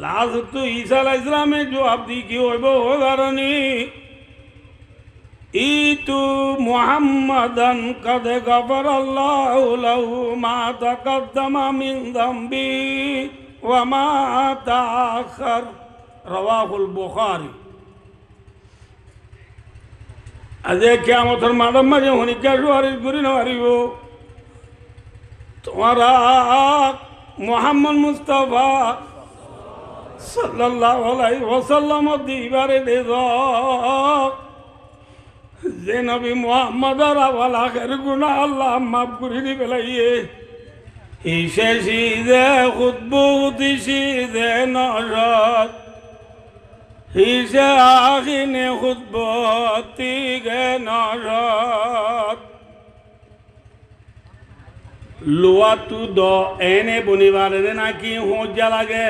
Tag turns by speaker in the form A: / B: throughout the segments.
A: लाजत ईसा अलैहिस्सलाम में जवाब दी कि वो गरनी ईतु मुहम्मदन कद गफरल्लाहु लहु मा तक़द्दमा मिन ज़ंबी व मा तअख़्खर रवाहुल बुखारी। अजे क़यामतेर माठे माঝে হনিকা সুপারিশ করি নহারিব তোমারা মুহাম্মদ মুস্তাফা সাল্লাল্লাহু আলাইহি ওয়াসাল্লাম দিবারে দেব যে নবী মুহাম্মদর আওয়াল আখির গুনাহ আল্লাহ মাফ করে দিবে লাইয়ে হিসে সিদে খুতবুতি সিদে নরত হিসে আখিনে খুতবতি গে নরত লুয়াতু দ এনে বনিবারে নাকি হজ্জা লাগে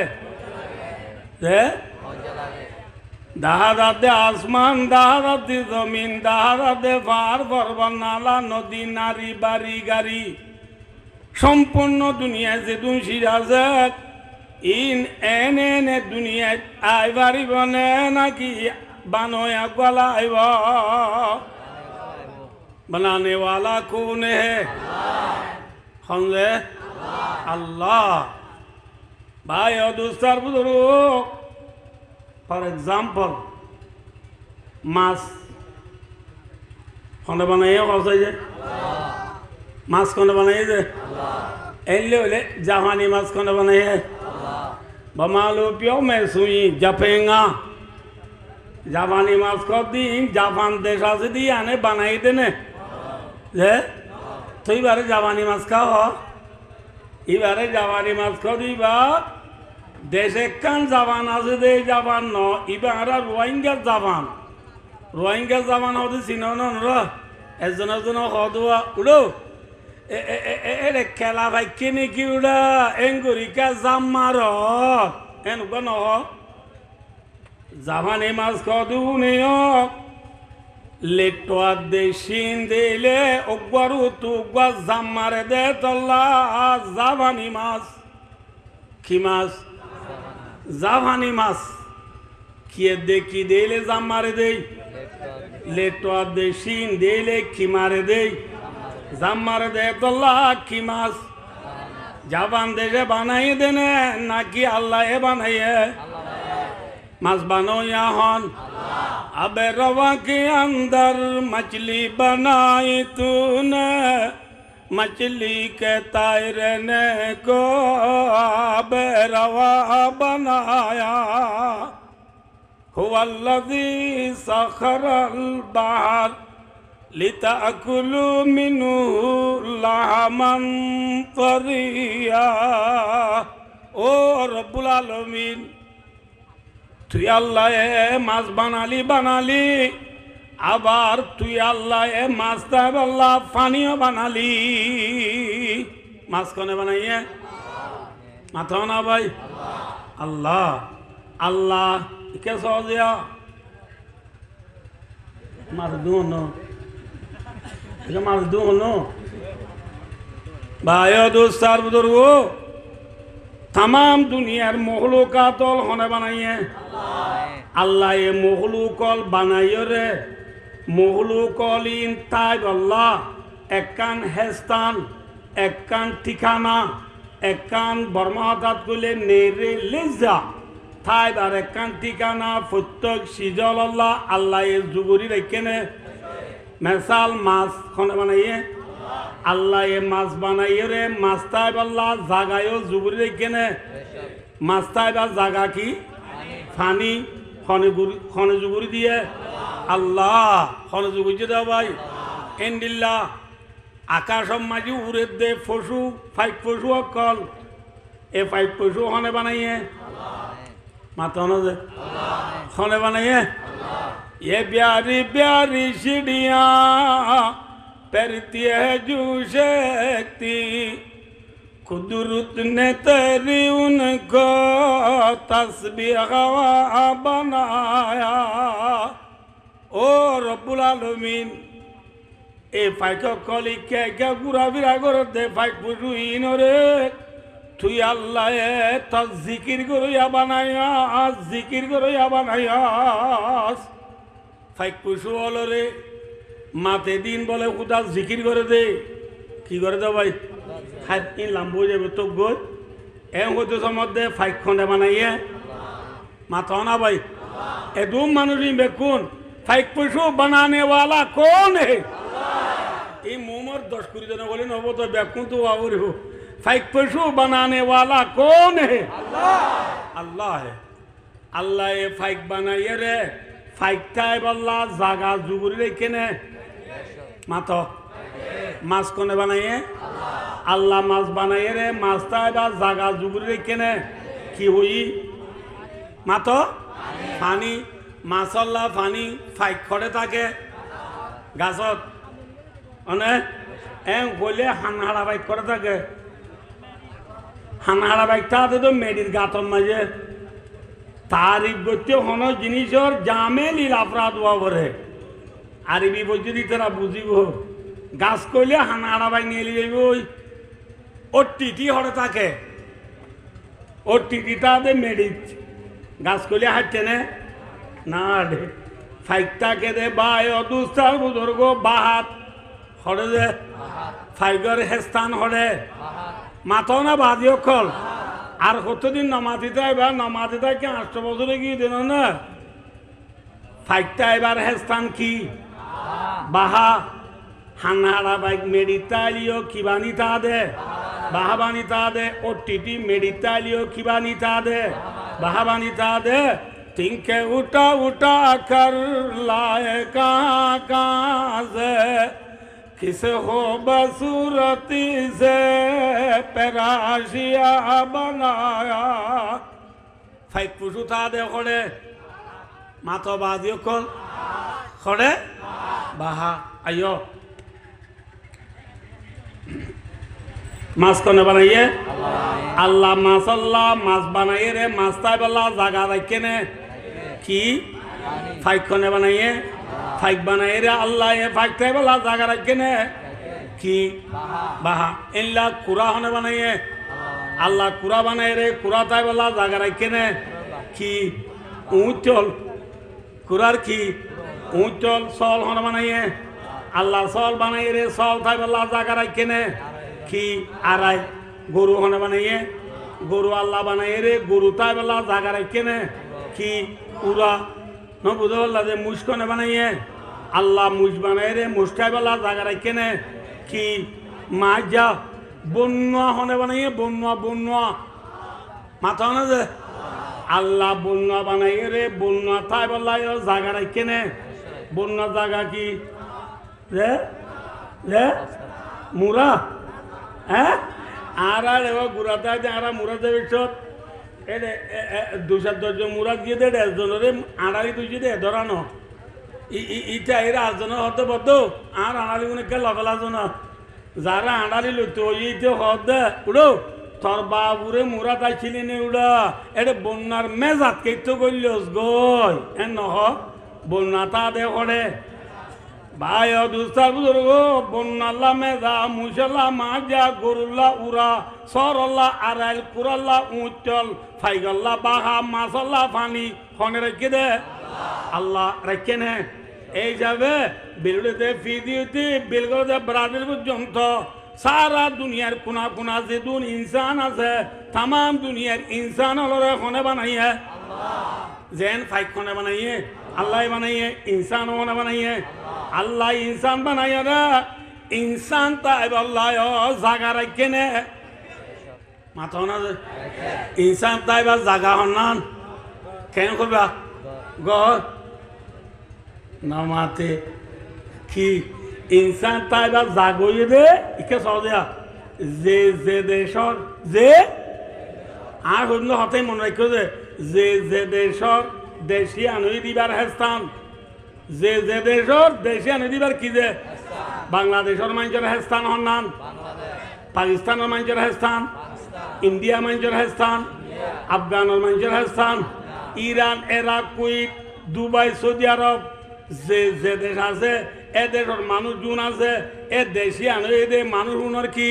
A: দাহাদাতে আসমান দাহাদাতে জমিন দাহাদাতে পাহাড় পর্বত নালা নদী নারী বাড়ি গাড়ি সম্পূর্ণ দুনিয়ায় যে দুনিয়া আছে ইন এনে এনে দুনিয়ায় আই বাড়ি বনে নাকি বানোয়া গলা আইব बनाने वाला कौन है अल्लाह भाई और दोस्तार बुजुर्ग फॉर एग्जाम्पल मास कौन बनाइए कौन जे मास कौन बनाइए जे एल्ले ओले जापानी मास कौन बनाइए बमालो पियो में सुई जपेंगा जापानी मास को दी जापान देशा से दी आने बनाई देने जे तो ये बारे जापानी मास का हो ये बारे जापानी मास को दी बात देशे कान जापान आसे दे जापान नो ये बारे रोहिंग्या जापान होते सिनो न रो ऐसा खादुआ उड़ो ए केला भाई किन्हीं की उड़ा एंगुरी का जाम मारो एनुका न हो जापानी मास को दूनियो लेटवा देशीन देले उग्वारू तू उग्वा जाम मारे दे तल्ला जापानी मास की मास जापानी मास किए दे की देले जाम मारे दे लेटवा देशीन देले की मारे दे जाम मारे दे तल्ला की मास जापान देशे बनाई देने ना कि अल्लाह ये बनाई है मास बनो यहाँ अबे रवा के अंदर मछली बनाई तूने मछली के तैरने को अबे रवा बनाया हुवल्लज़ी सखरल बहर लिताकुलू मिन्हु लहमन तरिया ओ रब्बुल आलमीन তুই আল্লাহ মাছ বানালি আবার তুই আল্লাহ মাছ তাই আল্লাহ পানিও বানালি মাছ কোনে বানাইয়ে মাথা না ভাই আল্লাহ আল্লাহ কে সহজিয়া মাছ দুনো এটা মাছ দুনো ভাই দোস্তার বুজুর্গ तमाम दुनियार मखलूकातल होने बनाइए अल्लाह ये मखलूकल बनाइयो रे मखलूकल इन ताइब अल्लाह एकान हेस्तान एकान ठिकाना एकान बर्मादात गुले नेरे लेजा ताइब और एकान ठिकाना फुत्तक सिजल अल्लाह अल्लाह ये जुगुरी रखेने मिसाल मास होने बनाइए अल्लाह ये मास बनाइए रे मास्ताय अल्लाह जागायो जुगुरी रेखेने मास्ताय बा जागा की फानी खने जुगुरी दिए अल्लाह खने जुगुरी दे भाई एंडिल्ला आकाशम माजी उड़े दे फसु फाइव फसु अकल ए फाइव फसु खने बनाइए माता न दे खने बनाइए ये प्यारी प्यारी सीढ़ियाँ परती है जो शक्ति कुदरत ने तेरी उनको तस्बीह हवा बनाया ओ रब्बुल आलमीन ए फाइक कली के गुरा बिरा कर दे फाइक बुझु इनरे তুই আল্লাহ তার জিকির করিয়া বানাইয়াস জিকির করিয়া বানাইয়াস ফাইক পশু হলো রে মাতে দিন বলে খুদা জিকির করে দে কি করে দে ভাই খাই লাম্ব হয়ে যাবে তো গই এম হইতে সম্বন্ধে ফাইক খন্ডে বানাইয়ে মাথা না ভাই এদম মানুষ বেকুন ফাইক পশু বানানে वाला कौन है ये मोमर 10 कुड़ी जन बोले नबो तो बेकुन तो और हो फाइक पशु बनाने वाला कौन है अल्लाह है अल्लाह ये फाइक बनाइए रे फाइक टाइप अल्लाह जागा जुगुरी रेखे ने मातो मास कोने बनाइए अल्लाह मास बनाइए रे मास टाइप जागा जुगुरी रेखे ने की हुई मातो पानी मासल्ला पानी फाइक खड़े थाके गाছত अने एम बोले हानहाड़ा बाइक करे थाके हानहाड़ा बाइकटा तो मेडिर गातर माजे तारिफ करते हनो जिनिसर जामेली अपराध हुआ बरे आरबी बजरी तेरा बुझिब गाছ कइले हानहाड़ा बाइक निये लिये ओई ओ टीटी हड़े थाके ओ टीटीटा दे मेडिर गाছ कइले हाঁটতে ने ना दे फाइकटाके दे बाय दुस्तार बुजुर्ग बाहात हड़े दे फाइगर हेस्तान हड़े माथो ना बादियो कल আর কতদিন নমাদিতা এবার নমাদিতাকে 8 বছরে গিয়ে দেন না ফাইকটা এবার হেস্তান কি বাহা হানহাড়া বাইক মেডিতালিও কিবানিতা দে বাহাবানিতা দে ওটিটি মেডিতালিও কিবানিতা দে বাহাবানিতা দে तिनके उठा उठा कर लाए कहाँ से किस हो बसूरती से पेराशिया बनाया फाइक पुशु था दे खोड़े मातो बादियो कल खोड़े बाहा आयो मास कोने बनाइए अल्लाह मासल्ला मास बनाइए रे मास्ता बल्ला जागा रखे ने की फाइक कोने बनाइए फाइक बनाइए रे अल्लाह ये फाइक टे बल्ला जागा रखे ने की बाहा इल्ला कुरा होने बनाइए अल्लाह कुरा बनाइए रे कुरा टे बल्ला जागा रखे ने की ऊंचल कुरार की ऊंचल सॉल होने बनाइए अल्लाह सॉल बनाइए रे सॉल टे बल्ला जागा रखे ने की आराय गुरु होने बनाइए गुरु अल्लाह बनाइए रे गुरु ताई वाला जागा रखे ने की पूरा न बुझो वाला दे मुश्क होने बनाइए अल्लाह मुश्क बनाइए रे मुश्काई वाला जागा रखे ने की माजा बुन्ना होने बनाइए बुन्ना बुन्ना माता ना दे अल्लाह बुन्ना बनाइए रे बुन्ना ताई वाला यो जागा रखे ने बुन्ना जागा की रे रे मुरा হ্যাঁ আর আর এবার গুড়াতে আছে আর মুরাদের বিশ্বত এ 210 জন মুরাদ গিয়ে দেয় 1 জনের আড়ালি তুই যদি ধরানো ইটা এরা 8 জনের হতে বদ্ধ আর আড়ালি মনে কে লবেলা জন যারা আড়ালি লইতো এইতে হদ উড়ো তোর বাবুরে মুরাদ আইছিলি নে উড়া এটা বন্যার মেজাত কেতো কইলস গই এন নহ বন্যাটা দে করে भाई दुस्तार बुजुर्ग बन्नाल्ला मेजा मुशल्ला माजा गुरुल्ला उरा सरल्ला आराइल कुरल्ला ऊंचल फाइगल्ला बाहा मासल्ला फानी होने रखे दे अल्लाह रखे ने এই যাবে বিলুড়িতে ফিদিউতে বিলগড়ে ব্রাজিল পর্যন্ত সারা দুনিয়ার কোনা কোনা যে দুন ইনসান আছে তাম দুনিয়ার ইনসান হলরে হনে বানাইয়ে জেন ফাইক হনে বানাইয়ে अल्लाह बनाइए इंसान होने बनाइए अल्लाह इंसान बनाइए रे इंसान ताइब अल्लाह जागा रखे ने माता ना इंसान ताइब जागा होना क्या करबा गो नमाते कि इंसान ताइब जागो ये दे इके सौ दिया जे देशर जे आर होने होते मन रखो जे देशर देशिया नई दिबार हेस्तान जे देशर देशिया नई दिबार की जे बांग्लादेशर मांजर हेस्तान हन्नान पाकिस्तान मांजर हेस्तान इंडिया मांजर हेस्तान अफगान मांजर हेस्तान Iran Iraq Kuwait Dubai Saudi Arab जे जे देश आछे ए देशर मानुष जुन आछे ए देशिया नई दे मानुष उनर की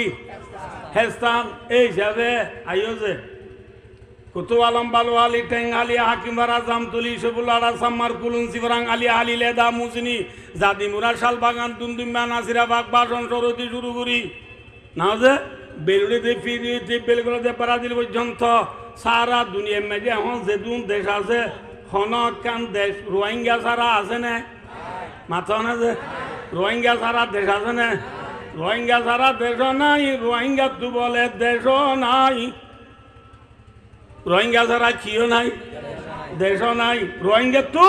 A: হেস্তান এই হিসাবে আইও যে কুতু আলম বালওয়ালি টেঙ্গালি হাকিমারা জামতুলি সবুলারা সাম্মার কুলুন সিবরাং আলী আলী লেদা মুজনি জাদি মুরা শাল বাগান দুমদুম্বা নাসিরা বাগ বাসন সরতি শুরু করি না যে বেলুড়িতে ফিরিতে বেলগুলোতে পারাদিল পর্যন্ত সারা দুনিয়া মেজে এখন যেদুন দেশ আছে হনকান দেশ রোহিঙ্গা সারা আছে না মাথা না যে রোহিঙ্গা সারা দেশ আছে না রোহিঙ্গা সারা দেশ নাই রোহিঙ্গা তু বলে দেশ নাই রোহিঙ্গা সারা কিও নাই দেশ নাই রোহিঙ্গা তু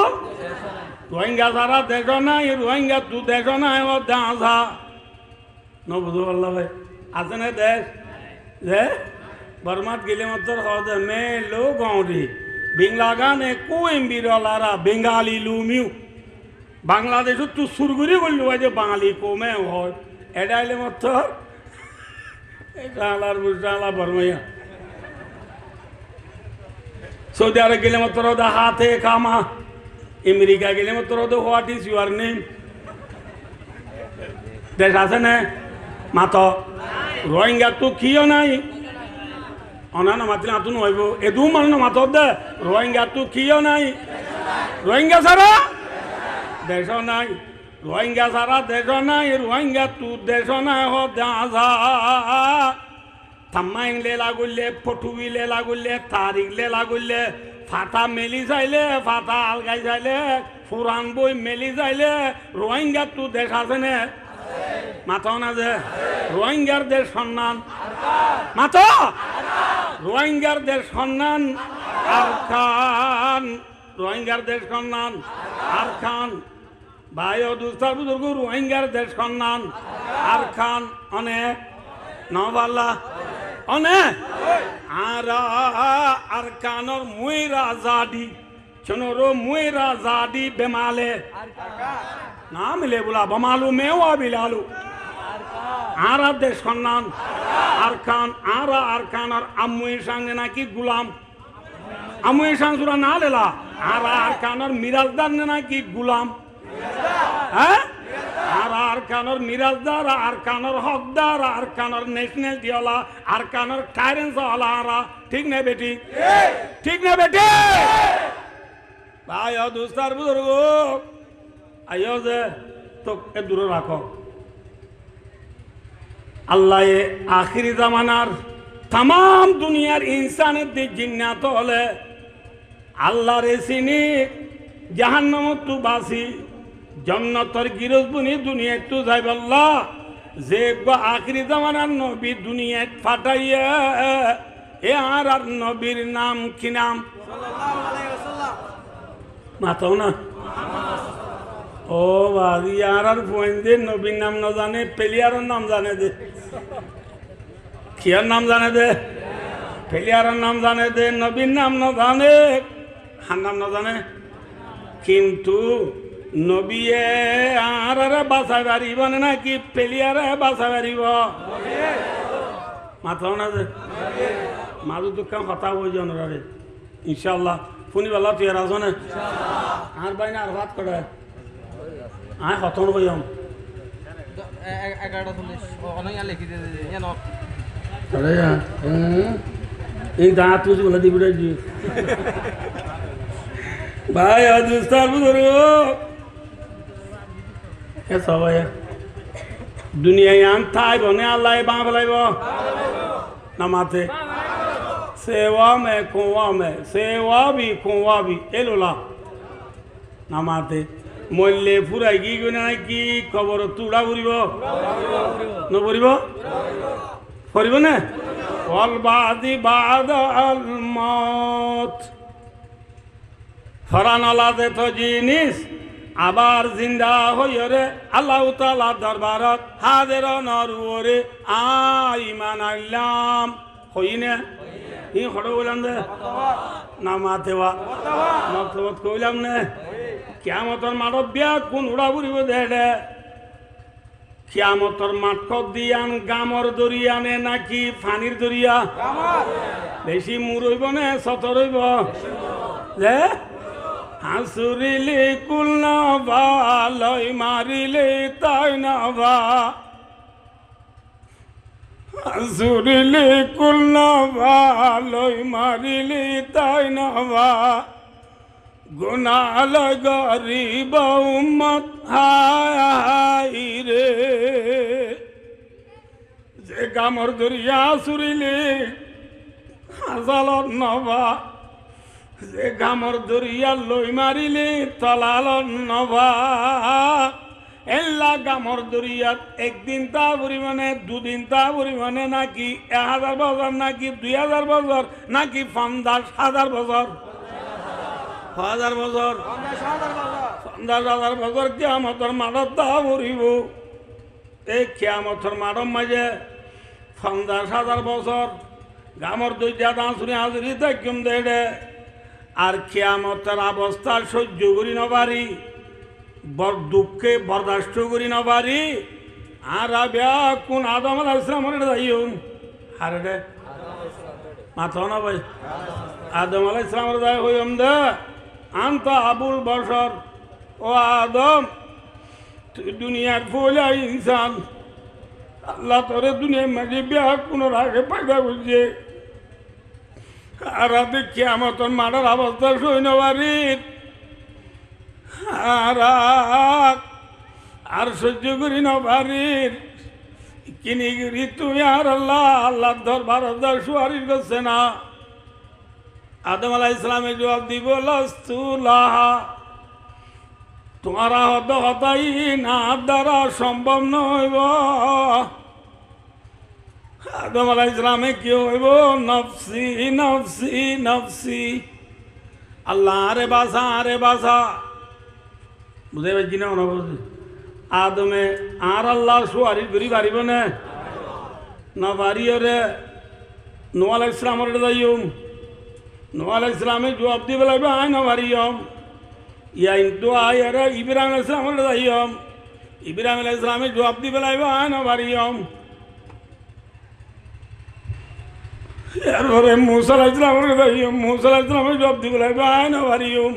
A: রোহিঙ্গা সারা দেশ নাই রোহিঙ্গা তু দেশ নাই ও দাঁজা ন বুঝতে পারলাম ভাই আছে না দেশ যে বর্মাত গেলে মাত্র হদে মে লো গৌরি বিংলা গানে কুইম বিরলারা বেঙ্গালি লুমিউ বাংলাদেশ তু সুরগুরি বললো যে বাঙালি কমে হয় এটা এলে মাত্র এটা আলার বুঝতে আলা বর্মাইয়া সৌদি আরব গেলে মাত্র ওদের হাতে কামা আমেরিকা গেলে মাত্র ওদের হোয়াট ইজ ইউর নেম দেশ আছে না মাত রোহিঙ্গা তো কিও নাই অনানা মাতলে আতুন হইব এদু মানুষ মাত দে রোহিঙ্গা তো কিও নাই রোহিঙ্গা সারা দেশ নাই রোহিঙ্গা সারা দেশ নাই রোহিঙ্গা তু দেশ নাই হ দাঁজা থাম্মাইং লে লাগুলে ফটুবি লে লাগুলে তারিখ লে লাগুলে ফাটা মেলি চাইলে ফাটা আলগাই চাইলে ফুরান বই মেলি চাইলে রোহিঙ্গা তু দেশ আছে নে মাথা না যে রোহিঙ্গার দেশ সন্ধান মাথা রোহিঙ্গার দেশ সন্ধান আর খান রোহিঙ্গার দেশ সন্ধান আর খান ভাই ও দুস্তার বুজুর্গ রোহিঙ্গার দেশ সন্ধান আর খান অনেক নবাল্লা অনে আর কানর মুইরা জাডি চনরো মুইরা জাডি বেমালে না মিলে বলা বমালু মেওয়া বিলালু আর দেশ সন্ধান আর খান আর আম্মুই সঙ্গে নাকি গুলাম আম্মুই সঙ্গে সুরা না লেলা আর খানর মিরাজদার নাকি গুলাম হ্যাঁ আর কানর মিরাজদার আর কানর হকদার আর কানর ন্যাশনাল দিওলা আর কানর কারেন্স ওয়ালা ঠিক না বেটি ঠিক না বেটি ভাই ও দুস্তার বুজুর্গ আইও যে তো এ দূরে রাখো আল্লাহ আখিরি জামানার তাম দুনিয়ার ইনসানের দিক জিন্নাত হলে আল্লাহর চিনি জাহান্নামত তু বাসি জন্নতর গিরজবুনি দুনিয়া তু যাই বললা যে আখিরি জামানার নবী দুনিয়া ফাটাইয়া এ আর নবীর নাম কি নাম মাতাও না ও বাদি আর ফোয়েন্দে নবীর নাম না জানে পেলিয়ারের নাম জানে দে কিয়ার নাম জানে দে পেলিয়ারের নাম জানে দে নবীর নাম না জানে হার নাম না জানে কিন্তু নবীয়ে আর বাঁচাই পারিব নাকি পেলিয়ারে বাঁচাই পারিব মাথাও না যে মাজু দুঃখ কথা বই জনরে ইনশাল্লাহ শুনিবেলা তুই আছো না আর বাইনা আর ভাত করে আয় হতন বইম
B: 11:40 লিখি
A: এই দাঁত তুই বলে দিবি রে ভাই অদুস্তার বুজুর্গ কে সবাই দুনিয়ায় আন থাই বনে আল্লাহ বাঁ ফেলাইব না মাথে সেওয়া মে কোয়া বি এলোলা না মাথে মল্লে ফুরাই কি নাই কি খবর তুড়া ফুরিব নপরিব ফুরিব না অল বাদি বাদ আল মত ফরানলা যে তো জিনিস আবার জিন্দা হইরে আল্লাহ তাআলা দরবারত হাজির নরুরে ইমান আইলাম হইনে ই খড়ো বললাম দে না মাতেওয়া মতলব কইলাম না কিয়ামতের মাঠত বিয়া কোন উড়া ফুরিব দে কিয়ামতের মাঠত দিয়ান গামর দরিয়ানে নাকি ফানির দরিয়া বেশি মুরইব নে সতরইব যে হাসুরিলে কুল নবা লয় মারিলে তাই নবা জুরিলি কুল নবা লই মারিলি তাই নবা গুনাল গরিব উম্মত হাই রে যে গামর দরিয়া চুরিলি হাজালত নবা যে গামর দরিয়া লই মারিলি তলালত নবা এল্লা গামর দরিয়াত একদিন তা পরিমাণে দুদিন তা পরিমাণে নাকি 1000 বছর নাকি 2000 বছর নাকি 50,000 বছর 5000 বছর 50,000 বছর কিয়ামতের মাঠত তা পরিব এই কিয়ামতের মাঠর মাঝে 50,000 বছর গামর দরিয়া দাঁচুরি হাজুরি দেখুম দেড়ে আর কিয়ামতের অবস্থা সহ্য করি নবারি বর দুঃখে বরদাস্ত করি না পারি আর আবিয়া কোন আদম আলাইহিস সালামের দাইম হারে দে মাথা না ভাই আদম আলাইহিস সালামের দাই হইম দে আনতা আবুল বশর ও আদম তুই দুনিয়ার ফুলা ইনসান আল্লাহ তোরে দুনিয়ার মাঝে বিয়া কোন রাগে পয়দা করছে আর আদে কিয়ামতের মাঠের অবস্থা সই না পারি আর সহ্য করি না বাড়ির কিনি গিরি তুমি আর আল্লাহ আল্লাহ দরবার সুয়ারিশ করছে না আদম আলাইহিস ইসলামে জবাব দিব লাস্তুলাহা তোমারা হত হতাই না দ্বারা সম্ভব নইব আদম আলাইহিস ইসলামে কি হইব নফসি নফসি নফসি আল্লাহ আরে বাসা বুঝে পারছি না মনে করছি আদমে আর আল্লাহ সুয়ারি করি পারিব না পারিও রে নোয়া আলাইহিস ইসলামের যাইম নোয়া আলাইহিস ইসলামে জবাব দিব লাগবে আয় না পারিম ইয়া ইন্তু আয় রে ইব্রাহিম আলাইহিস ইসলামের যাইম ইব্রাহিম আলাইহিস ইসলামে জবাব দিব লাগবে আয় না পারিম এরপরে মুসা আলাইহিস ইসলামের যাইম মুসা আলাইহিস ইসলামে জবাব দিব লাগবে আয় না পারিম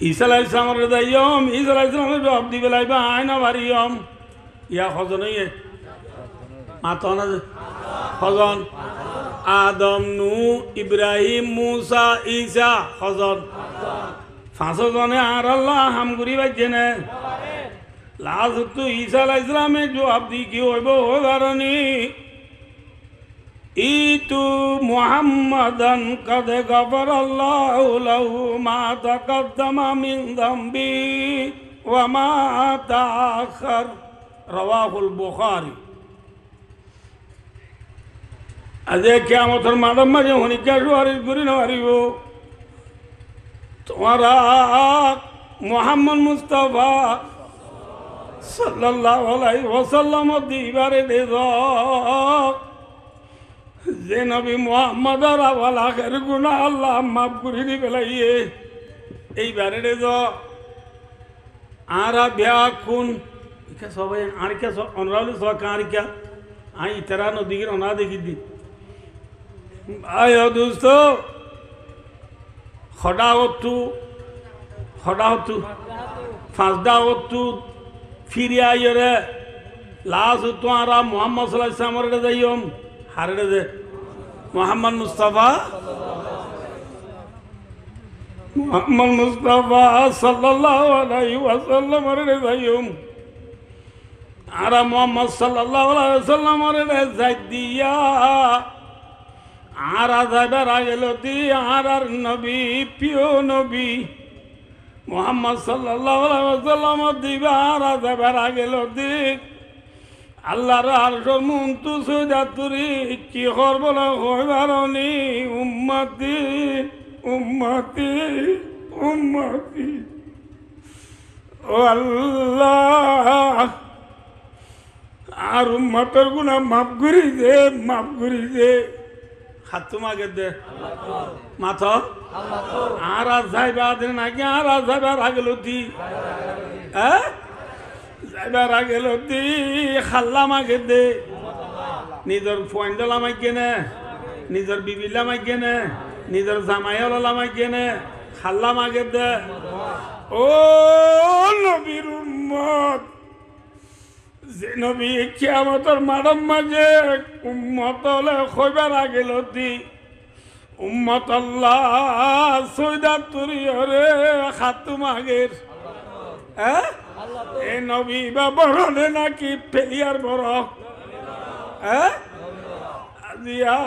A: ঈসা আলাইহিস ইসলামের দাইয়ম ঈসা আলাইহিস ইসলামের জবাব দিবে লাইবা আয়না বাড়িয়ম ইয়া খজন হইয়ে মাথা না খজন আদম নূহ ইব্রাহিম মুসা ঈসা খজন 5 জনে আর আল্লাহ হামগুরি বাইছে না লাস্ট তো ঈসা আলাইহিস ইসলামের জবাব দি কি হইব ওই কারণে ইতু মুহাম্মাদান কাদ গফরাল্লাহু লাহু মা তাকাদ্দামা মিন যামবি ওয়া মা তাআখার রাওয়াহুল বুখারী আজে কিয়ামতের মাঠের মাঝে হনিকা সুয়ারিশ করি না পারিব তোমারা মুহাম্মদ মুস্তাফা সাল্লাল্লাহু আলাইহি ওয়াসাল্লাম দিবারে দে যে নবী মুহাম্মদ আর আওয়াল আখির গুনাহ আল্লাহ মাফ করে দিবে লাইয়ে এইবারে রে আর বিয়া কোন কে সবাই আর কে অনরাউল সরকার কে আই তেরা নদীর অনা দেখি দি আয় দোস্ত খডাওতু ফাসদাওতু ফিরে আইরে লাস তোরা মুহাম্মদ সাল্লাল্লাহু আলাইহি ওয়াসাল্লাম রে যাইম হারে দে মোহাম্মদ মুস্তাফা সাল্লাল্লাহু আলাইহি ওয়াসাল্লাম রে যাইম আর মোহাম্মদ সাল্লাল্লাহু আলাইহি ওয়াসাল্লাম রে যাই দিয়া আর যাইবার আগেলতি আর নবী প্রিয় নবী মোহাম্মদ সাল্লাল্লাহু আলাইহি ওয়াসাল্লাম দিবা আর যাইবার আগেলতি আল্লাহর আরশের মুনতু সুজাতুরি কি করব না হইবারনি উম্মতি উম্মতি উম্মতি ও আল্লাহ আর উম্মতের গুনাহ মাফ করি দে হাত মাগে দে মাথা আর যাইবা দিন নাকি আর যাইবার আগেলতি হ্যাঁ যাইবার আগেলতি খাল্লা মাগে দে নিজের পয়েন্টলা মাইকে নে নিজের বিবিলা মাইকে নে নিজের জামাইলা মাইকে নে খাল্লা মাগে দে ও নবীর উম্মত যে নবী কিয়ামতের মাঠের মাঝে উম্মত হলে খৈবার আগেলতি উম্মত আল্লাহ সৈদাত তুরিয়রে খাতুম আগের হ্যাঁ এ নবী বা বড়লে নাকি পেলিয়ার বড় হ্যাঁ আজিয়া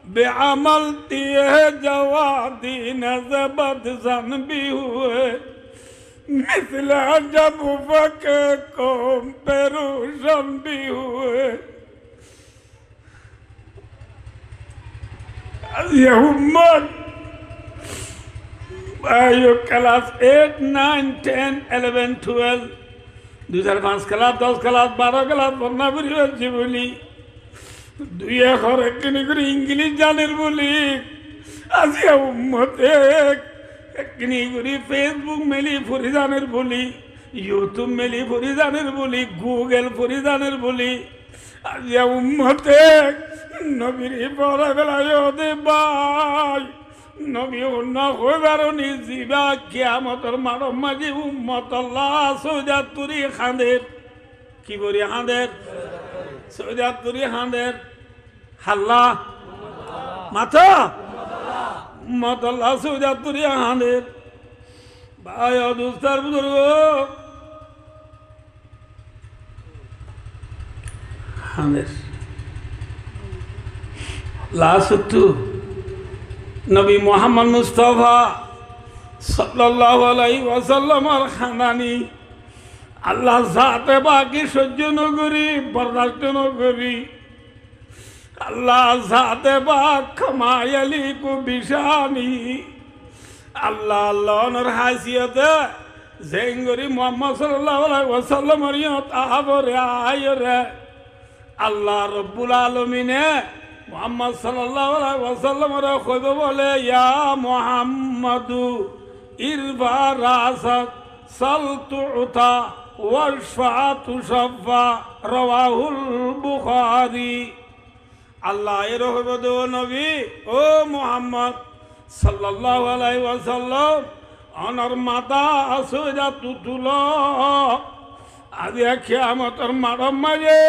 A: बेअमल दिए जवादी नजबद जन भी हुए मिसला जब वके को पेरुशन भी हुए ये उम्मत आयो क्लास 8 9 10 11 12 2005 क्लास 10 क्लास 12 क्लास पढ़ना भी জীবনী দুই এখন একখানি করে ইংলিশ জানের বলি আজিয়া উম্মতে একখানি করে ফেসবুক মেলি ফরিদানের বলি ইউটিউব মেলি ফরিদানের বলি গুগল ফরিদানের বলি আজিয়া উম্মতে নবীর পড়া বেলায় দে ভাই নবী অন্য হইবারও নি জিবা কিয়ামতের মানব মাঝে উম্মত আল্লাহ সৌজাতুরি খাঁদের কি বলি হাঁদের সৌজাতুরি হাঁদের হাল্লা মাথা মতল্লা সৌজাতুরি হাঁদের ভাই অদুস্তার বুজুর্গ হাঁদের লাসুতু নবী মোহাম্মদ মুস্তাফা সাল্লাল্লাহু আলাইহি ওয়াসাল্লামের খানানি আল্লাহ জাতে বাকি সহ্য নগরী বরদাস্ত নগরী আল্লাহ জাতে বাক খামায়ালি কো বিশানি আল্লাহ আল্লাহর হাসিয়তে জেঙ্গরি মুহাম্মদ সাল্লাল্লাহু আলাইহি ওয়াসাল্লামের ইয়ত আবরে আয়রে আল্লাহ রব্বুল আলামিনে মুহাম্মদ সাল্লাল্লাহু আলাইহি ওয়াসাল্লামের কইব বলে ইয়া মুহাম্মাদু ইরবা রাসাক সালতুতা ওয়াশফাতু শাফা রাওয়াহুল বুখারী আল্লাহ এর হইব দো নবী ও মুহাম্মদ সাল্লাল্লাহু আলাইহি ওয়াসাল্লাম অনর মাতা আসুজা তুতুল আজি কিয়ামতের মাঠের মাঝে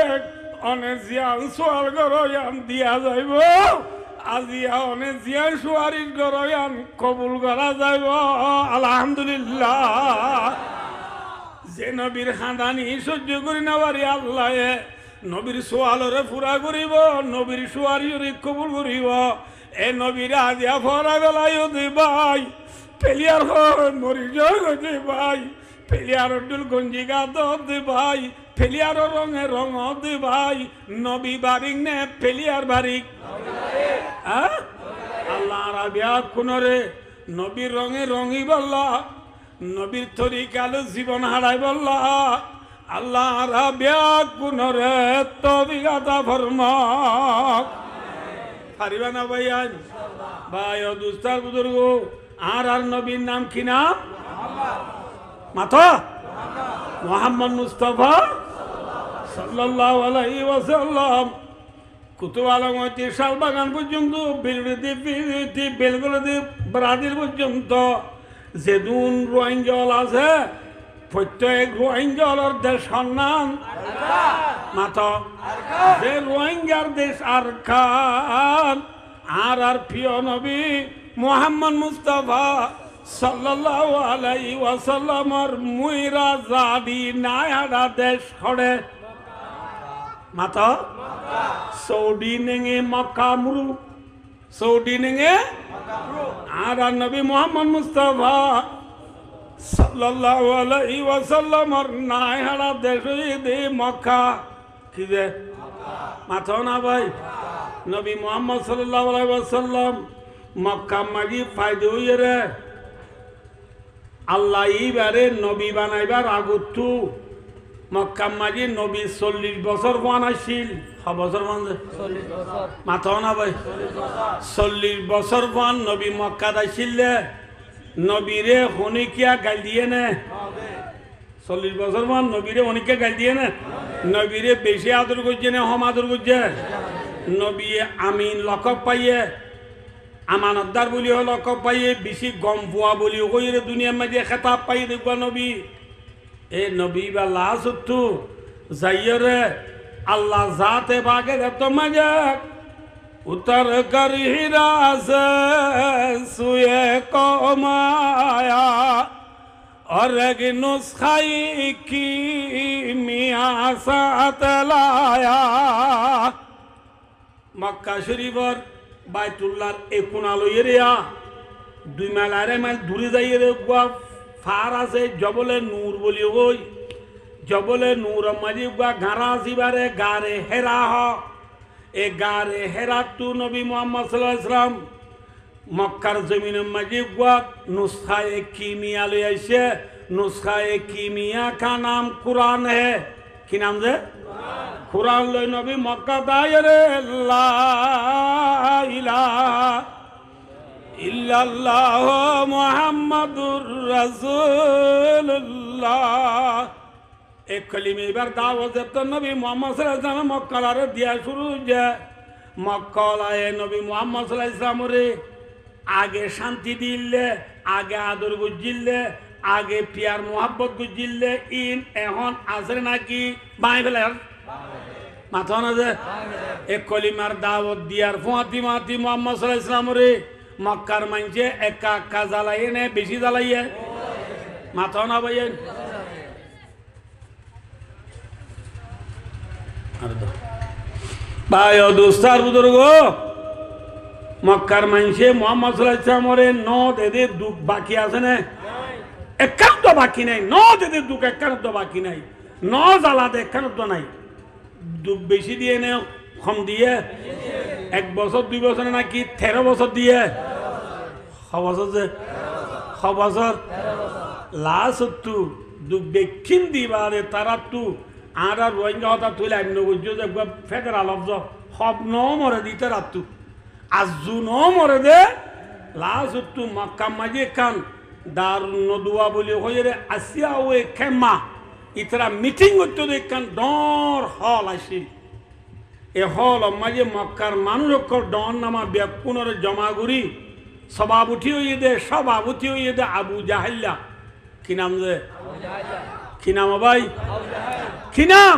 A: অনেক জিয়ান সোয়াল গরয়ান দিয়া যাইব আজিয়া অনেক জিয়ান সুয়ারিশ গরয়ান কবুল করা যাইব আলহামদুলিল্লাহ যে নবীর খানদানি সহ্য করি না পারি আল্লাহ নবীর সোয়ালরে পুরা করিব নবীর সুয়ারিশরে কবুল করিব এ নবীর আজিয়া ফরা বেলায়ও দে ভাই পেলিয়ার মরি জয় ভাই পেলিয়ার ডুল গঞ্জি গা দে ভাই পেলিয়ার রঙে রঙ দে ভাই নবী বারিক নে পেলিয়ার বারিক হ্যাঁ আল্লাহ আরাবিয়াত কোনরে নবীর রঙে রঙি বল্লা নবীর তরিকালো জীবন হারাই বল্লা আল্লাহ আরাবিয়াত কোনরে তবিগাতা ফরমাক পারিবা না ভাই আজ ভাই ও দুস্তার বুজুর্গ আর নবীর নাম কি নাম মাথা মুহাম্মদ মুস্তাফা সাল্লাল্লাহু আলাইহি ওয়াসাল্লাম কুতুব আলম হইতে শালবাগান পর্যন্ত বেলগুড়ি বেলগুড়ি ব্রাজিল পর্যন্ত যেদুন রোহিঙ্গল আছে প্রত্যেক রোহিঙ্গলের দেশ সন্ধান মাথা যে রোহিঙ্গার দেশ আর খান আর প্রিয় নবী মুহাম্মদ মুস্তাফা সাল্লাল্লাহু আলাইহি ওয়াসাল্লামর মুইরা জাদি নায়াডা দেশ খড়ে মাথা সৌদি নেঙে মক্কা মুরু সৌদি নেঙে আর নবী মুহাম্মদ মুস্তাফা সাল্লাল্লাহু আলাইহি ওয়াসাল্লামর নায়াডা দেশ দে মক্কা কি যে মাথা না ভাই নবী মুহাম্মদ সাল্লাল্লাহু আলাইহি ওয়াসাল্লাম মক্কা মাগি ফায়দা হইয়ে রে আল্লাহ এইবারে নবী বানাইবার আগতু মক্কা মাঝে নবী 40 বছর বানাইছিল বছর মানে 40 বছর মাথা না ভাই 40 বছর বান নবী মক্কা দাইছিল নবীরে হনিকিয়া গাল দিয়ে না 40 বছর বান নবীরে হনিকিয়া গাল দিয়ে না নবীরে বেশি আদর করছে না হম আদর করছে নবী আমিন লকব পাইয়ে আমানতদার বলিও লকব পাইয়ে বেশি গম পোয়া বলিও কইরে দুনিয়ার মাঝে খেতাব পাই দেখবা নবী এ নবী বা লাসুতু যাইরে আল্লাহ জাতে বাগে তো মজা উতর কর হিরা সে সুয়ে কমায়া और एक नुस्खाई की मिया साथ लाया मक्का शरीफर বাইতুল্লাহর এ কোনালো এরিয়া 2 মাইল 2.5 মাইল দূরে যাইয়ে রে গুয়া ফার আছে জবলে নূর বলি ওই জবলে নূর মাঝি গুয়া গারা আসিবারে গারে হেরা হ এ গারে হেরা তু নবী মুহাম্মদ সাল্লাল্লাহু আলাইহি ওয়াসাল্লাম मक्कार जमीन मजीब गुआ नुस्खा कीमिया ले ऐसे नुस्खा कीमिया का नाम कुरान है कि नाम से कुरान ले नबी मक्का दायरे ला इलाहा इल्लल्लाह मुहम्मदुर रसूलुल्लाह एक कलिमे बार दावत तो नबी मोहम्मद सल्लल्लाहु अलैहि वसल्लम मक्का रे दिया शुरू जे मक्का लाए नबी मोहम्मद सल्लल्लाहु अलैहि वसल्लम रे आगे शांति दिल्ले आगे आदर गुजिल्ले आगे प्यार मोहब्बत गुजिल्ले इन एहन आसरे ना की बाएं बेलार माथा ना जे एक कलिमार दावत दियार फातिमा मोहम्मद सल्लल्लाहु अलैहि वसल्लम रे मक्कार मानছে একা একা জ্বালায় না বেশি জ্বালায় মাথা না ভাইয়েন আর দাও ভাই ও দোস্তার বুজুর্গ মক্কার মানছে মুহাম্মদ সাল্লাল্লাহু আলাইহি ওয়াসাল্লামের নদ এদের দুঃখ বাকি আছে না একান্ত বাকি নাই নদ এদের দুঃখ একান্ত বাকি নাই ন জ্বালাতে একান্ত নাই দুঃখ বেশি দিয়ে নে কম দিয়ে 1 বছর 2 বছর নাকি 13 বছর দিয়ে খবর যে খবর লাসতু দুঃখ দেখিন দিবারে তারা তু আর রোহিঙ্গা হতা তুলে আইন গুজো যে ফেডারাল অফ সব ন মরে দিতে রাতু আজু ন মরে দে লাসতু মক্কা মাঝে কান দারুন নদুয়া বলি হয়ে রে আসিয়া ওয়ে খেমা ইতরা মিটিং হতো দে কান ডর হল আসিল এ হল মাঝে মক্কার মানুষ ডন নামা ব্যাকুণর জমাগুড়ি সভাপতি হয়ে দে সভাপতি হয়ে দে আবু জাহেল্লা কি নাম যে কি নাম ভাই কি নাম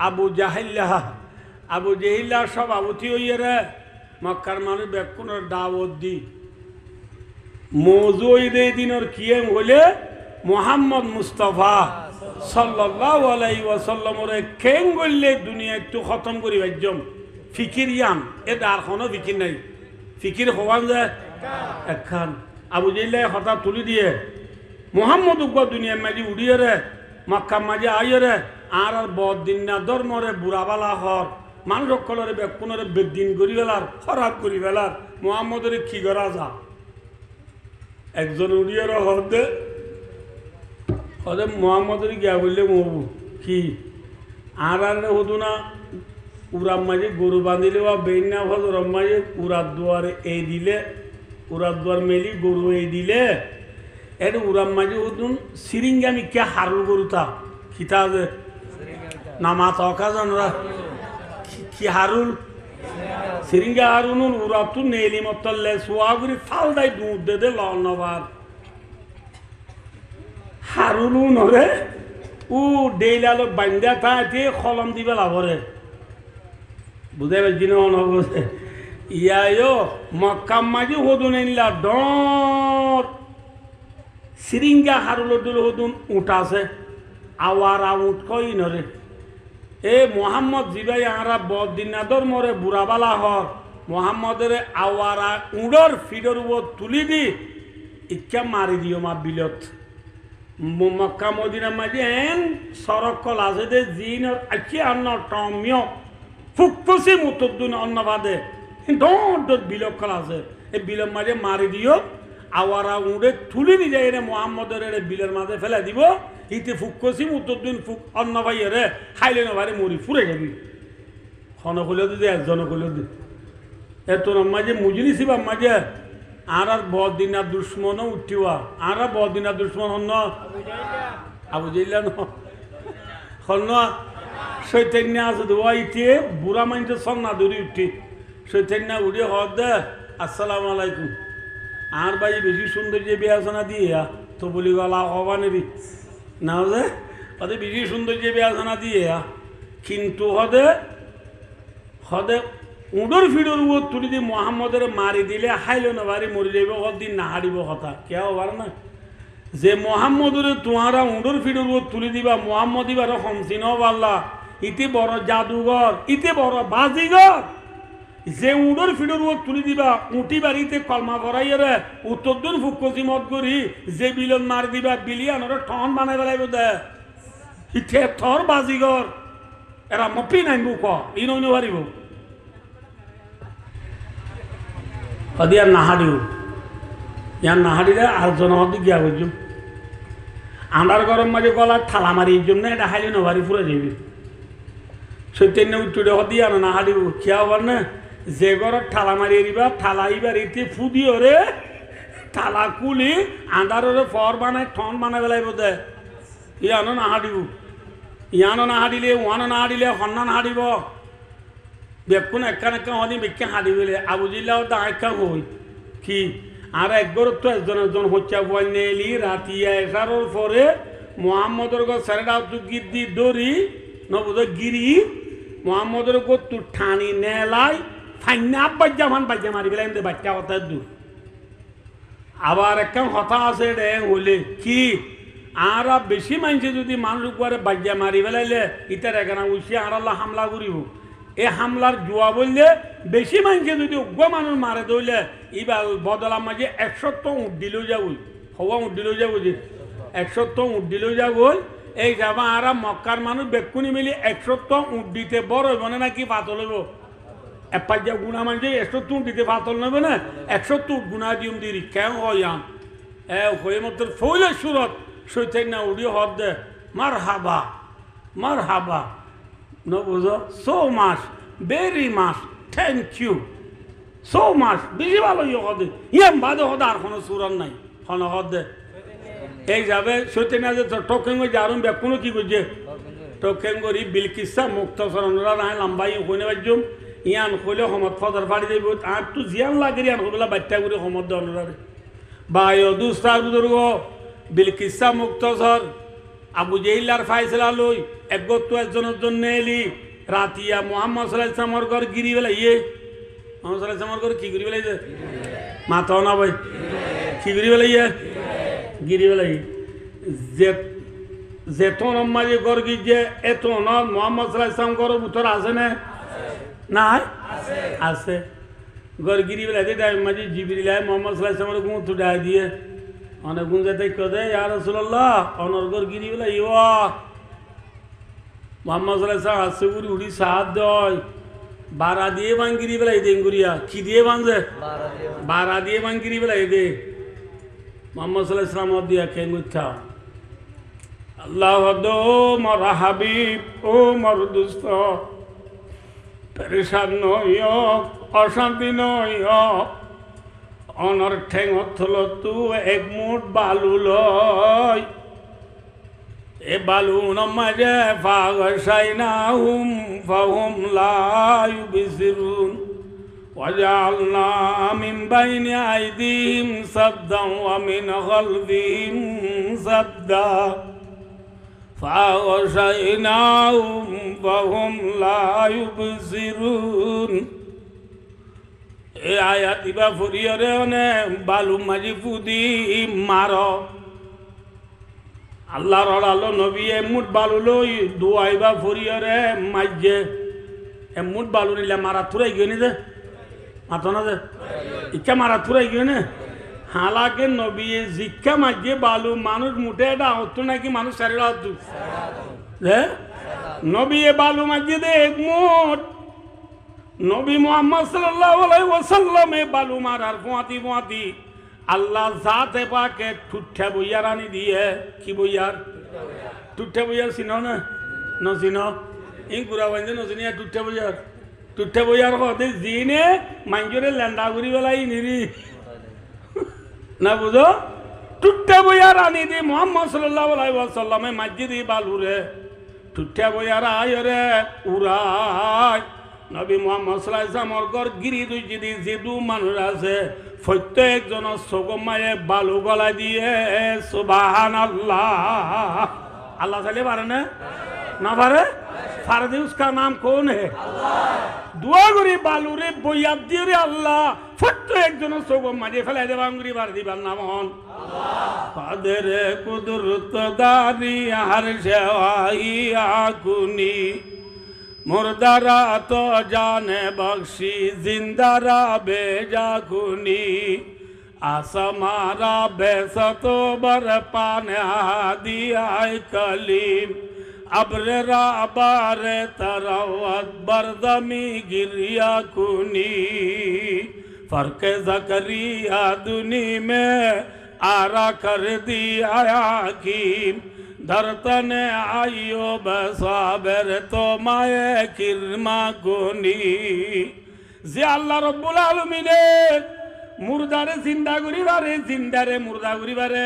A: আবু জাহেল্লা আবু জাহেল্লা সভাপতি হয়ে রে মক্কার মানুষ ব্যাকুণর দাওয়াত দি মৌজু ঈদে দিনের কিয়েম হলে মোহাম্মদ মুস্তাফা সাল্লাল্লাহু আলাইহি ওয়াসাল্লামের কেং গল্লে দুনিয়া একটু খতম করি বাজ্যম ফিকির ইয়াম এ দার কোনো ফিকির নাই ফিকির হওয়ান যায় একখান আবু জাহেল হঠাৎ তুলি দিয়ে মোহাম্মদ উগ্র দুনিয়া মাঝে উড়িয়ে রে মক্কা মাঝে আইয়ে রে আর বদ দিন না ধর্মরে বুড়াবালা হর মানুষ সকলের বেকুনরে বেদিন করি ফেলার খরাব করি ফেলার মোহাম্মদের কি করা যা একজন উড়িয়ে হদে হদে মোহাম্মদের গিয়া বললে মহবু কি আর হতো না উড়ার মাঝে গরু বাঁধিলে বা বেইনা হজর মাঝে উড়ার দুয়ারে এই দিলে উড়ার দুয়ার মেলি গরু এই দিলে এটা উড়ার মাঝে হতুন সিরিঙ্গামি কে হারুল গরুতা খিতা যে নামা তকা জানরা কি হারুল সিরিঙ্গা হারুন উড়াতু নেলি মতলে সোয়াগুরি ফাল দাই দুধ দে দে লনবার হারুলু নরে ও ডেইলালো বান্দা থাকে কলম দিবে লাভরে বুঝাই পারছি না অনবসে ইয়ায়ো মক্কা মাঝে হদুন এনলা ডর সিরিঙ্গা হারুলো দুল হদুন উঠ আছে আওয়ারা উঠ কই নরে এ মোহাম্মদ জিবাই আরা বদিনাদর মরে বুড়াবালা হর মোহাম্মদের আওয়ারা উড়র ফিডর উপর তুলি দি ইচ্ছা মারি দিও মা বিলত মক্কা মদিনা মাঝে এন সড়ক কল আছে দে জিন আছি অন্য টমিয় ফুকফুসি মুতদ্দুন অন্নবাদে দর বিলক কল আছে এই বিলক মাঝে মারি দিও আওয়ারা উড়ে তুলি দি যায় রে মোহাম্মদের বিলের মাঝে ফেলে দিব ইতে ফুকসি মুতদ্দুন ফুক অন্ন ভাইয়ে রে খাইলে না ভাই মরি ফুরে যাবি খন খুলে দি একজন খুলে দি এত মাঝে মুজলিসি বা মাঝে আর বদিনা দুশ্মনও উঠিবা আর বদিনা দুশ্মন হন আবু জাহেল হন চৈতন্য আছে দোয়া ইতে বুড়া মাইনতে সন্না দৌড়ি উঠি চৈতন্য উঠে হদ দে আসসালামু আলাইকুম আর ভাই বেশি সুন্দর যে বিয়াসনা দিয়ে তো বলি গলা হবা নেবি না যে হদে বেশি সৌন্দর্য বেয়াজনা দিয়ে কিন্তু হদে হদে উডর ফিডর ও তুলি দিয়ে মোহাম্মদের মারি দিলে হাইলো না বাড়ি মরি যাইব দিন না হারিব কথা কে হবার না যে মোহাম্মদরে তোমারা উডর ফিডর ও তুলি দিবা মোহাম্মদ ইবার হমসিন পাল্লা ইতি বড় জাদুঘর ইতি বড় বাজিঘর যে উডর ফিডর ও তুলি দিবা উঁটি বাড়িতে কলমা ভরাইয়ে উত্তর দিন ফুকসিমত করি যে বিলন মার দিবা বিলিয়ানর ঠন বানাই বেলাইব দে ইতে থর বাজিঘর এরা মপি নাইব ক ই নইন পারিব ইয়ার নাহাডিও ইয়ার নাহাডিলে আর জনহদি গিয়া করছুম আন্ডার গরম মাঝে গলার ঠালা মারি জন্য এটা হাইলে নভারি ফুরে যাবি সৈন্য উত্তরে হদি আর নাহাডিও খেয়া হবার না যে ঘরের ঠালা মারি দিবা ঠালা ইবার ইতি ফুদিও রে ঠালা কুলি আন্ডারে ফর বানায় ঠন বানাই বেলাইব দে ইয়ানো নাহাডিও ইয়ানো নাহাডিলে ওয়ানো নাহাডিলে হন্না নাহাডিব বেকুন একান একা হদি বেকে হাঁড়ি বলে আবুজিল্লাও দাঁড়া হই কি আর একবার তো একজন হচ্ছে বন্যেলি রাতিয়া এসারোর পরে মোহাম্মদর গো সারেডা তু গিদ্দি দড়ি নবুদ গিরি মোহাম্মদর গো তু ঠানি নেলাই ফাইনা বাজ্যা মান বাজ্যা মারি বেলা এমনি বাচ্চা কথা দূর আবার একখান হতা আছে রে হলে কি আর বেশি মানছে যদি মানুষ উপরে বাজ্যা মারি বেলাইলে ইতার এখানে উঠে আর আল্লাহ হামলা করিব এই হামলার জুয়া বললে বেশি মানুষকে যদি উগ্র মানুষ মারে দইলে এবার বদলার মাঝে 100 উঠ দিলেও যাবই হওয়া উঠ দিলেও যাবো যে 100 উঠ দিলেও যাবই এই যাবা আর মক্কার মানুষ বেকুনি মিলি 100 উঠ দিতে বড় হইব না নাকি পাতল হইব এপার যা গুণা মানুষ 100 উঠ দিতে পাতল নেবে না 100 উঠ গুণা দিম দিরি কেন হয় আম হয়ে মতো ফইলে সুরত সৈতাই না উড়িয়ে হর দে মার হাবা no buzo so much very much thank you so much বেশি ভালো হদে ইয়াম বাদে হদে আর কোনো সুরান নাই হন হদে এই যাবে সত্যি না যে টোকেন যারুম বেকুনো কি করছে টোকেন করি বিলকিসা মুক্ত সরণরা নাই লম্বাই হইনে বাজুম ইয়ান কইলে সমত ফদর ফাড়ি দেব আর তু জিয়ান লাগি ইয়ান কইলা বাচ্চা করে সমত দনরারে বায়ো দুস্তার বুজুর্গ বিলকিসা মুক্ত সর আবু জেহিলার ফাইসলা লই একগত একজনের জন্য এলি রাতিয়া মোহাম্মদ সাল্লাল্লাহু আলাইহি ওয়াসাল্লামের ঘর গিরি বেলাইয়ে মোহাম্মদ সাল্লাল্লাহু আলাইহি ওয়াসাল্লামের ঘর কি গিরি বেলাইছে মাথা না ভাই কি গিরি বেলাইয়ে গিরি বেলাই যে যেতন মাঝে ঘর গিয়ে এত ন মোহাম্মদ সাল্লাল্লাহু আলাইহি ওয়াসাল্লাম ঘর ভিতর আছে না নাই আছে ঘর গিরি বেলাই দেয় মাঝে জিবরিল আয় মোহাম্মদ সাল্লাল্লাহু আলাইহি ওয়াসাল্লামের গুণ তুড়াই দিয়ে অনেক গুণ যেতে কদে ইয়া রাসূলুল্লাহ অনর্গর গিরি বেলা ইয়া মোহাম্মদ সাল্লাল্লাহু আলাইহি ওয়াসাল্লাম আসে গুরি উড়ি সাথ দয় বারা দিয়ে বাঙ্গিরি বেলা এই দেঙ্গুরিয়া কি দিয়ে বাঁধে বারা দিয়ে বাঙ্গিরি বেলা এই দে মোহাম্মদ সাল্লাল্লাহু আলাইহি ওয়াসাল্লাম দিয়া কে মুথা আল্লাহ দো মর হাবিব ও মর দুস্ত পরেশান নইও অশান্তি নইও অনর ঠেঙত থল তু এক মুঠ বালু লয় এ বালু নমাজে ফাগসাইনাহুম ফাহুম লা ইউবসিরুন ওয়াজআলনা মিন বাইনি আইদিহিম সাদ্দান ওয়া মিন খালফিহিম সাদ্দা ফাগসাইনাহুম ফাহুম লা ইউবসিরুন এ আয়াত ইবা ফুরিয়রে অনে বালু মাঝি ফুদি মার আল্লাহর আলো নবী এমুট বালু লই দুয়াইবা ফুরিয়রে মাঝে এমুট বালু নিলে মারা থুরাই গিয়ে নি যে মাথো না যে ইচ্ছা মারা থুরাই গিয়ে নে হালাকে নবী জিক্ষা মাঝে বালু মানুষ মুঠে এটা হতো নাকি মানুষ সারিরা হতো নবী বালু মাঝে দে এক মুঠ নবী মুহাম্মদ সাল্লাল্লাহু আলাইহি ওয়াসাল্লাম এ বালু মারার পোয়াতি পোয়াতি আল্লাহ জাতে পাকে ঠুঠা বইয়ার আনি দিয়ে কি বইয়ার ঠুঠা বইয়ার চিনো না নচিনো এই গুড়া বান্ধে নচিনিয়া ঠুঠা বইয়ার হতে জিনে মাঞ্জরে লেন্দা ঘুরি বেলাই নিরি না বুঝো ঠুঠা বইয়ার আনি দি মুহাম্মদ সাল্লাল্লাহু আলাইহি ওয়াসাল্লামে মসজিদে বালুরে ঠুঠা বইয়ার আয়রে উড়াই নবী মুহাম্মদ সাল্লাল্লাহু আলাইহি ওয়াসাল্লামের ঘর গিরি দুই যদি যেদু মানুষ আছে প্রত্যেকজনের চোখ মায়ে বালু গলা দিয়ে সুবহানাল্লাহ अल्लाह चले पारे ना पारे फारदे उसका नाम कौन है दुआ करी बालुरे बयाब दिए रे अल्लाह फट एक जन सोगो मजे फैलाए दे बांगुरी बार दी बार नाम हन कादर कुदरत दारी हर शेवाई आकुनी मुर्दारा तो जाने बख्शी जिंदारा बेजा कुनी आसमारा बेसतो बर पाने दिया कलीम अब्रेरा बारे तरवत बरदमी गिरिया कुनी फर्क ज़करिया दुनी में आरा कर दिया कीम धरतन आयो बसाबर तो माए किरमा कुनी जे अल्लाह रब्बुल आलमीन मुर्दारे जिंदा करी बारे जिंदारे मुर्दा करी बारे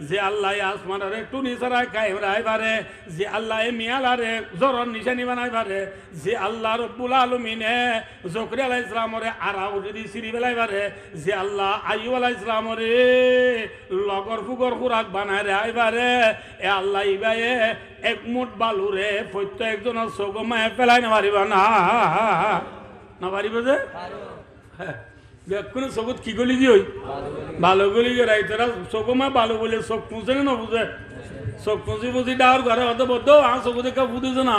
A: जे अल्लाह आसमानरे टुनी सरा कायम राय बारे जे अल्लाह मियालारे जरन निशानी बनाय बारे जे अल्लाह रब्बुल आलमीन जकरिया अलैहिस सलाम रे आरा उडी सिरी बेलाय बारे जे अल्लाह आय्यूब अलैहिस सलाम रे लगर फुगर खुराक बानाय रे आय बारे ए अल्लाह इबाए एक मुठ बालू रे प्रत्येक जन सगमाय फेलाय ना पारिबा ना पारिबो जे কোনো চকুত কি গলি দি হই ভালো গলি গে রাইতরা চকুমা ভালো বলে চোখ পুঁজে না বুঝে চোখ পুঁজি বুঝি ডার ঘরে হতে বদ্ধ আর চকু দেখা ফুদিছে না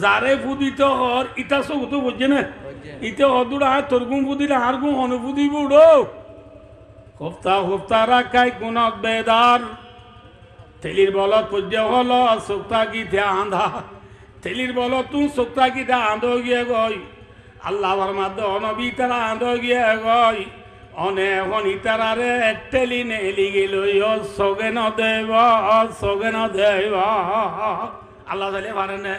A: যারে ফুদিত হর ইটা চকুতো বুঝছে না ইতে হদুড়া তোর গুম ফুদিলে আর গুম হনু ফুদিব উড়ো হপ্তা রাখাই গুণক বেদার তেলির বলত পূজ্য হল চোখটা গীতে আন্ধা তেলির বলত তুই চোখটা গীতে আন্ধ গিয়ে গই আল্লাহ মাধ্যমে অনবী তারা আন্ধ গিয়ে গই অনেক তারারে টেলি নেলি গেল সগে ন দেব আল্লাহ তালে পারে না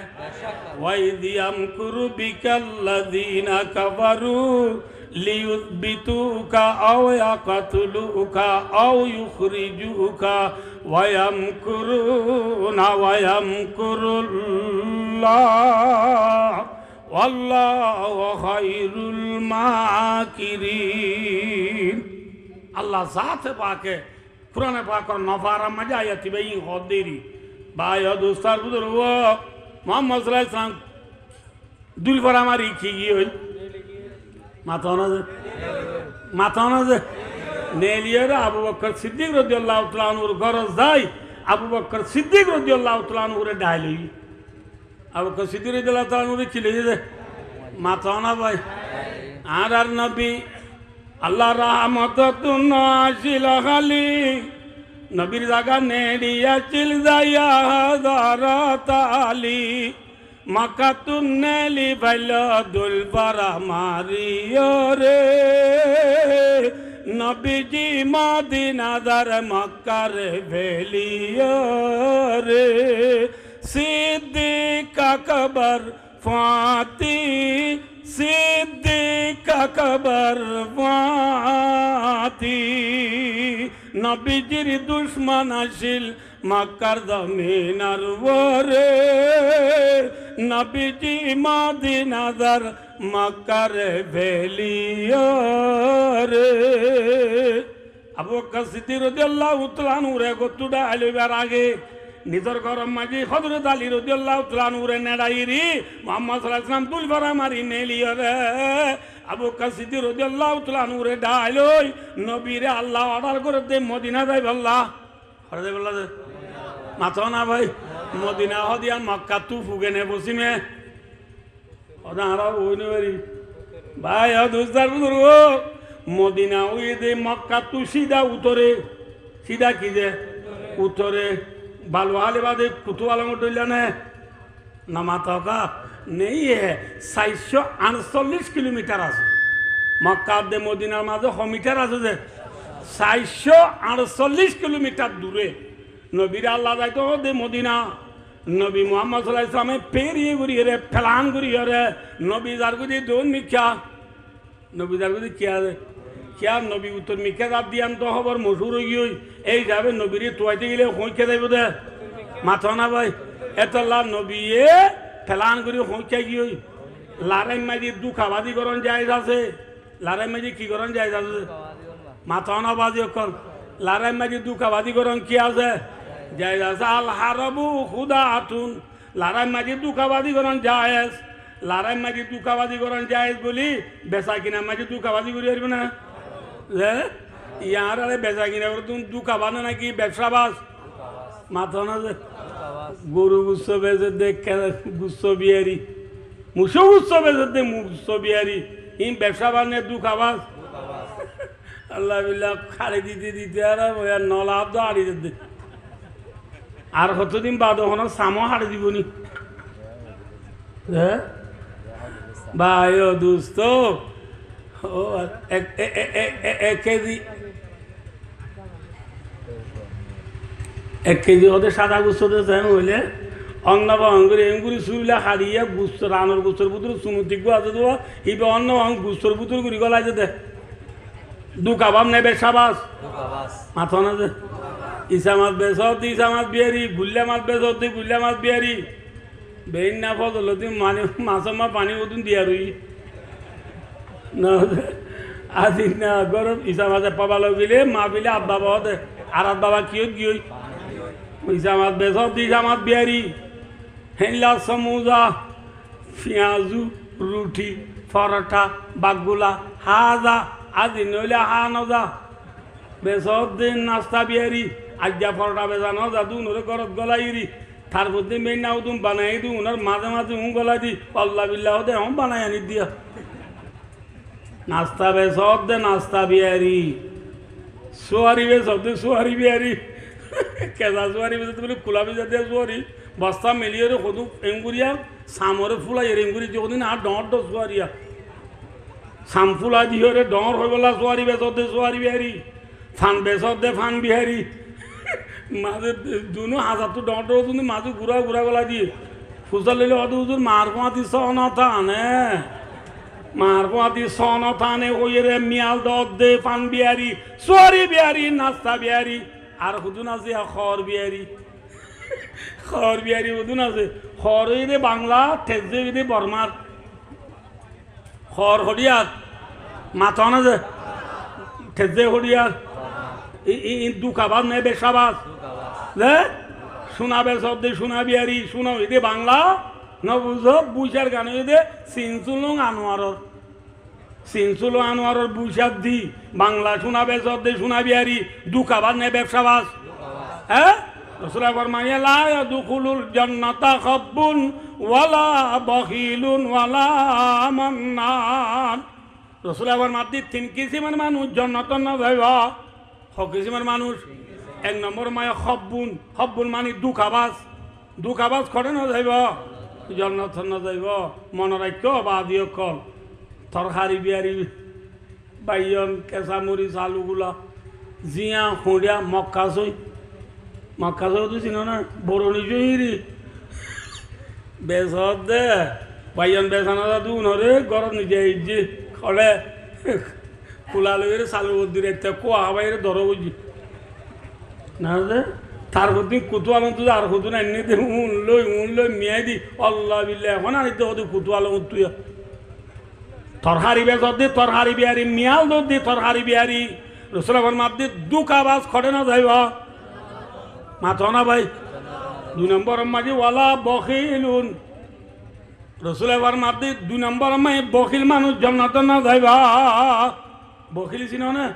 A: ওয়াইদিয়াম কুরু বিকাল্লাযিনা কাফারু লিয়ুথবিতুকা আও ইয়াকতুলুকা আও ইউখরিজুকা ওয়ায়ামকুরুনা ওয়ায়ামকুরুল্লাহ আল্লাহু খায়রুল মাকিরিন আল্লাহ জাত পাকে কুরআনে পাকের নফারা মজা আয়াতি বেই হদেরি বায়া দোস্তার বুজুর্গ মুহাম্মদ সাল্লাল্লাহু আলাইহি ওয়াসাল্লাম দুল ফরামারি কি হই মাথানা যে নেলিয়ার আবু বকর সিদ্দিক রাদিয়াল্লাহু তাআলা আনহুর গরজ যাই আবু বকর সিদ্দিক রাদিয়াল্লাহু তাআলা আনহুর ডাইলই আবু বকর সিদ্দিক রাদিয়াল্লাহু তাআলা আনহুর কি লই যে মাথানা ভাই আর নবী আল্লাহ রহমতুন নাজিল খালি নবীর জায়গা নেড়িয়া চিল যাইয়া হাজারাত আলী মাকাতুন নেলি ভাইল দুল পারা মারিও রে নবীজি মদিনাদার মক্কার ভেলিও রে সিদ্দিক আকবর ফাতি সিদ্দিক আকবর ফাতি নবীজির দুশ্মন আসিল মক্কার জমিনার ওরে নবীজি মদিনাদার মক্কার ভেলিও রে আবু বকর সিদ্দিক রাদিয়াল্লাহু তাআলা আনহু রে গতুডা আইবার আগে নিজের গরম মাঝি হযরত আলী রাদিয়াল্লাহু তাআলা আনহু রে নেড়াইরি মুহাম্মদ সাল্লাল্লাহু আলাইহি ওয়াসাল্লাম দুল ভরা মারি নেলিও রে আবু বকর সিদ্দিক রাদিয়াল্লাহু তাআলা আনহু রে ডাইলই নবীরে আল্লাহ অর্ডার করে দে মদিনা যাই আল্লাহ করে দে বললা মাথা না ভাই মদিনা হদিয়া মক্কা তু ফুগেনে বসিমে ওদা হারা ওইনে বাড়ি ভাই দোস্তার বুজুর্গ মদিনা ওই দে মক্কা তু সিধা উতরে সিধা কি দে উতরে बालू आले बादे कुतु वाला मोटोइला ने ना माता का नहीं है 448 किलोमीटर आसे मक्का दे मदीना माঝে ক মিটার আছে যে 448 কিলোমিটার দূরে নবীর আল্লাহ যাইতো দে মদিনা নবী মুহাম্মদ সাল্লাল্লাহু আলাইহি ওয়াসাল্লাম পেরিয়ে গড়িয়ে রে ফেলান গড়িয়ে রে নবী জারগুদি দোন মিখ্যা নবী জারগুদি क्या नबी उत्तर मिखे जात दियान तो खबर मशहूर हो गई এই যাবে নবীরে তোয়াইতে গেলে হইকে যাইব দে মাথা না ভাই এতলা নবীয়ে ফেলান করে হইকে গিয়ে লারাই মাঝি দুখাবাদি করন যায় আছে লারাই মাঝি কি করন যায় আছে মাথা না বাজি কর লারাই মাঝি দুখাবাদি করন কি আছে জায়েজ আছে আল হারবু খুদাতুন লড়াই মাঝে দুঃখাবাদী করেন জায়েজ লড়াই মাঝে দুঃখাবাদী করেন জায়েজ বলি বেচা কিনা মাঝে দুঃখাবাদী করে আসবে না ইয়ার আরে বেচা কিনা করে তুমি দুঃখাবাদ নাকি ব্যবসাবাস মাথা না যে গরু গুচ্ছ বেচে দেখ গুচ্ছ বিহারি মুসো গুচ্ছ বেচে দে মুচ্ছ বিহারি ইম ব্যবসা বানে দুঃখাবাস আল্লাহ বিল্লাহ খাড়ি দিতে দিতে আর নলা আব্দ হাড়ি দে আর কতদিন বাদ হন সামো হাড়ি দিবনি হ্যাঁ ভাই ও দোস্ত ও এক কেজি ওদের সাদা গুচ্ছতে চাই হইলে অন্নবা অঙ্গুরি এঙ্গুরি চুরিলা হারিয়ে গুচ্ছ রানোর গুচ্ছর পুতুর চুমুতি গো আছে দেওয়া ইবে অন্ন গুচ্ছর পুতুর গুড়ি গলাই যে দে দুকাবাম নেবে সাবাস মাথা না যে ইসা মাছ বেসত ইসা মাছ বিহারি গুল্লা মাছ বেসত গুল্লা মাছ বিহারি বেইন না ফজল মানে মাছের মা পানি ওদিন দিয়া রই না আজি না গরম ইসা মাছে পাবালো গেলে মা বিলে আব্বা বাবা দে আর বাবা কিয় গিয়ে ইসা মাছ বেসত ইসা মাছ বিহারি হেনলা সমুজা পেঁয়াজু রুটি পরোটা বাগুলা হাজা আজি নইলে হা নজা বেসত দিন নাস্তা বিহারি আজ্ঞা পরোটা বেজা নজা দু নরে ঘরত গলাইরি তার মধ্যে মেন নাও তুমি বানাই দিও ওনার মাঝে মাঝে গলা দি আল্লাহ বিল্লাহ দে বানাই আনি দিয়া নাস্তা বেসত দে নাস্তা বিহারি সোয়ারি বেসত দে সোয়ারি বিহারি কেজা সোয়ারি বেসত বলে খোলা বেজা দিয়ে সোয়ারি বস্তা মেলিয়ে সদু এঙ্গুরিয়া সামরে ফুলাই এঙ্গুরি যদিন আর ডর ডর সোয়ারিয়া সাম ফুলা দিয়ে ডর হয়ে গলা সোয়ারি বেসত দে সোয়ারি বিহারি ফান বেসত দে ফান বিহারি মাঝে দুনো হাজার ডর ডর তুমি মাঝে ঘুরা ঘুরা গলা দিয়ে ফুসা লইলে অত হুজুর মার পাতি সনতা আনে মার পাতি সনতা আনে ওই রে মিয়াল দর দে ফান বিহারি সোয়ারি বিহারি নাস্তা বিহারি আর হুদুন আছে খর বিহারি খর বিহারি হুদুন আছে খর রে বাংলা ঠেকজে রে বর্মার খর হরিয়ার মাথা না যে ঠেকজে হরিয়ার দুঃখাবাদ নেই বেশাবাদ শোনাবে শব্দে শোনা বিহারি শোনা হইতে বাংলা ন বুঝো বুঝার গান হইতে সিনসুলং আনোয়ারর সিনসুল আনোয়ারর বুঝার দি বাংলা শোনাবে শব্দে শোনা বিহারি দুঃখাবাদ নেই ব্যবসাবাস হ্যাঁ রাসূলুল্লাহ ফরমাইয়া লা ইয়াদখুলুল জান্নাতা খাব্বুন ওয়ালা বখিলুন ওয়ালা মান্নান রাসূলুল্লাহ ফরমাতে তিন কিসিমের মানুষ জান্নাত না যাইবা কিসিমের মানুষ এক নম্বর মায়া খব্বুন খব্বুন মানে দুঃখাবাস করে না যাইব জান্নাত না যাইব মনে রাখ্য বা দিও কল তরকারি বিহারি বাইয়ন কেঁচামরিচ আলুগুলা জিয়া খুঁড়িয়া মক্কা চই তো চিন না বরণি জয়ী বেসত দে বাইয়ন বেসানা দু নরে গরম নিজে যে খড়ে খোলা লইরে চালু দিয়ে একটা কোয়া বাইরে ধরো বুঝি না যে তার প্রতি কুতুয়াল আর কুতুন এনে দে উন লই মিয়াই দি আল্লাহ বিল্লাহ এখন আনিতে হতে কুতুয়াল তুই তরহারি বেসত দি তরহারি বিহারি মিয়াল দোর দি তরহারি বিহারি রাসূলুল্লাহ মাপ দি দুঃখাবাস খড়ে না যাইব মাথা না ভাই 2 নম্বর মাঝে ওয়ালা বখিলুন রাসূলুল্লাহ মাপ দি 2 নম্বর মাই বখিল মানুষ জান্নাত না যাইবা বখিলি চিন না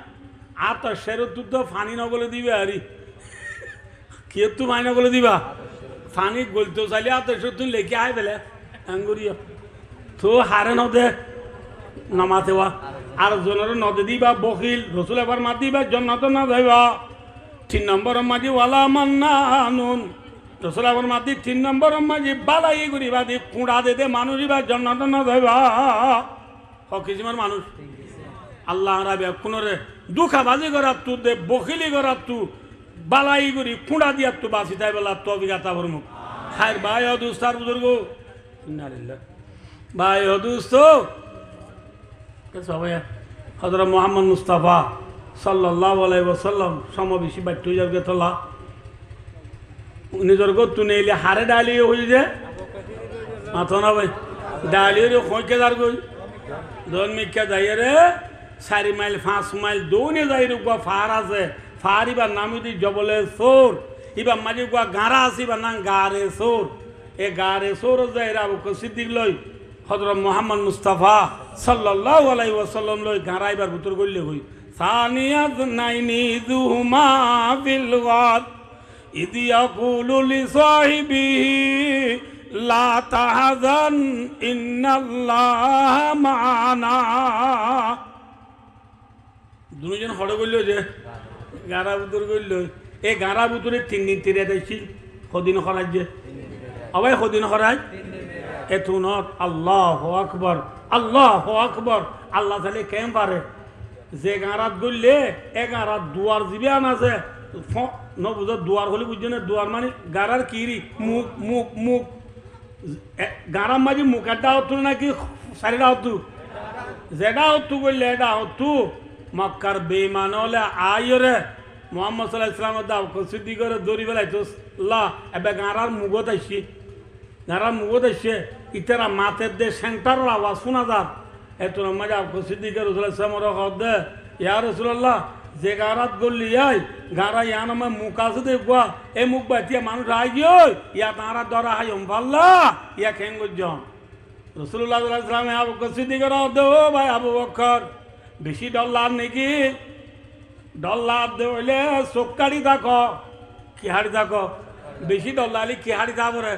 A: আর তো সেরত তো ফানি নগলে দিবে আরি কি একটু ফানি নগলে দিবা ফানি গলতে চাইলে আর তো তুই লেখে আয় বেলে আঙ্গুরিয়া তো হারে নদে নামাতেওয়া আর জনের নদে দিবা বখিল রসুল এবার মাত দিবা জন্নাত না যাইবা 3 নম্বর মাঝি ওয়ালা মান্নানুন রসুল এবার মাতি 3 নম্বর মাঝি বালাই করিবা দি কুড়া দে মানুষ দিবা জন্নাত না যাইবা হকিসিমার মানুষ আল্লাহ রাবে কোনরে দুঃখাবাজি করার তু দে বখিলি করার তু বালাই করি কুঁড়া দিয়া তু বাসি তাই বেলা তো অভিজ্ঞতা ভরমুখ খায়ের ভাই অদুস্তার বুজুর্গ ভাই অদুস্ত সবাই হযরত মুহাম্মদ মুস্তাফা সাল্লাল্লাহু আলাইহি ওয়াসাল্লাম সমবেশী বাট্য যাবে তোলা নিজের গত নেইলে হারে ডালি হই যে মাথা না ভাই ডালি রে খোঁকে দার গই দন মিকা যাই রে 4 মাইল 5 মাইল দৌনে যাই রুবা ফার আছে ফারিবার নাম দি জবলে সোর ইবা মাঝে গুয়া গাঁরা আসিবা না গারে সোর এ গারে সোর যাইরা আবু বকর সিদ্দিক লই হযরত মুহাম্মদ মুস্তাফা সাল্লাল্লাহু আলাইহি ওয়াসাল্লাম লই গাঁরা এবার ভিতর গইলে হই সানিয়াত নাইনি যুমা বিল গাদ ইদি ইয়াকুলু লি সাহিবিহি লা তাহজান ইন্নাল্লাহা মা'ানা দুজন হড়ে গইল যে গাঁরা ভিতর গইল এই গাঁরা ভিতরে 3 দিন 3 রাত আইছিল কদিন খরাজ যে আবাই কদিন খরাজ এতুনত আল্লাহু আকবার আল্লাহ তাআলা কেন পারে যে গাঁরাত গইলে এ গাঁরাত দুয়ার জিবিয়ান আছে ন বুঝো দুয়ার হলে বুঝছো না দুয়ার মানে গাঁরার কিরি মুখ মুখ মুখ গাঁরার মাঝে মুখ একটা হতো নাকি চারিটা হতো যেটা হতো গইলে এটা হতো মক্কার বেঈমান হলে আইরে মুহাম্মদ সাল্লাল্লাহু আলাইহি ওয়াসাল্লাম দাও কসিদি করে দড়ি বেলাইতো লা এবে গাঁরার মুগত আইছি গাঁরার মুগত আইছে ইতারা মাতের দে সেন্টার আওয়াজ শোনা যার এত মজা কসিদি করে রাসূলুল্লাহ সাল্লাল্লাহু আলাইহি ওয়াসাল্লাম দে ইয়া রাসূলুল্লাহ যে গাঁরাত গল্লি আই গাঁরা ইয়ান আমার মুখ আছে দেখবা এই মুখ বাতিয়া মানুষ আই গিয়ে ইয়া তারা দরা হাই পাল্লা ইয়া খেং গজন রাসূলুল্লাহ সাল্লাল্লাহু আলাইহি ওয়াসাল্লাম আবু বকর সিদ্দিক দে ও ভাই আবু বকর বেশি ডলার নাকি ডলার দে হইলে চোখকাড়ি থাকো কি হাড়ি থাকো বেশি ডলার কি হাড়ি থাকবো রে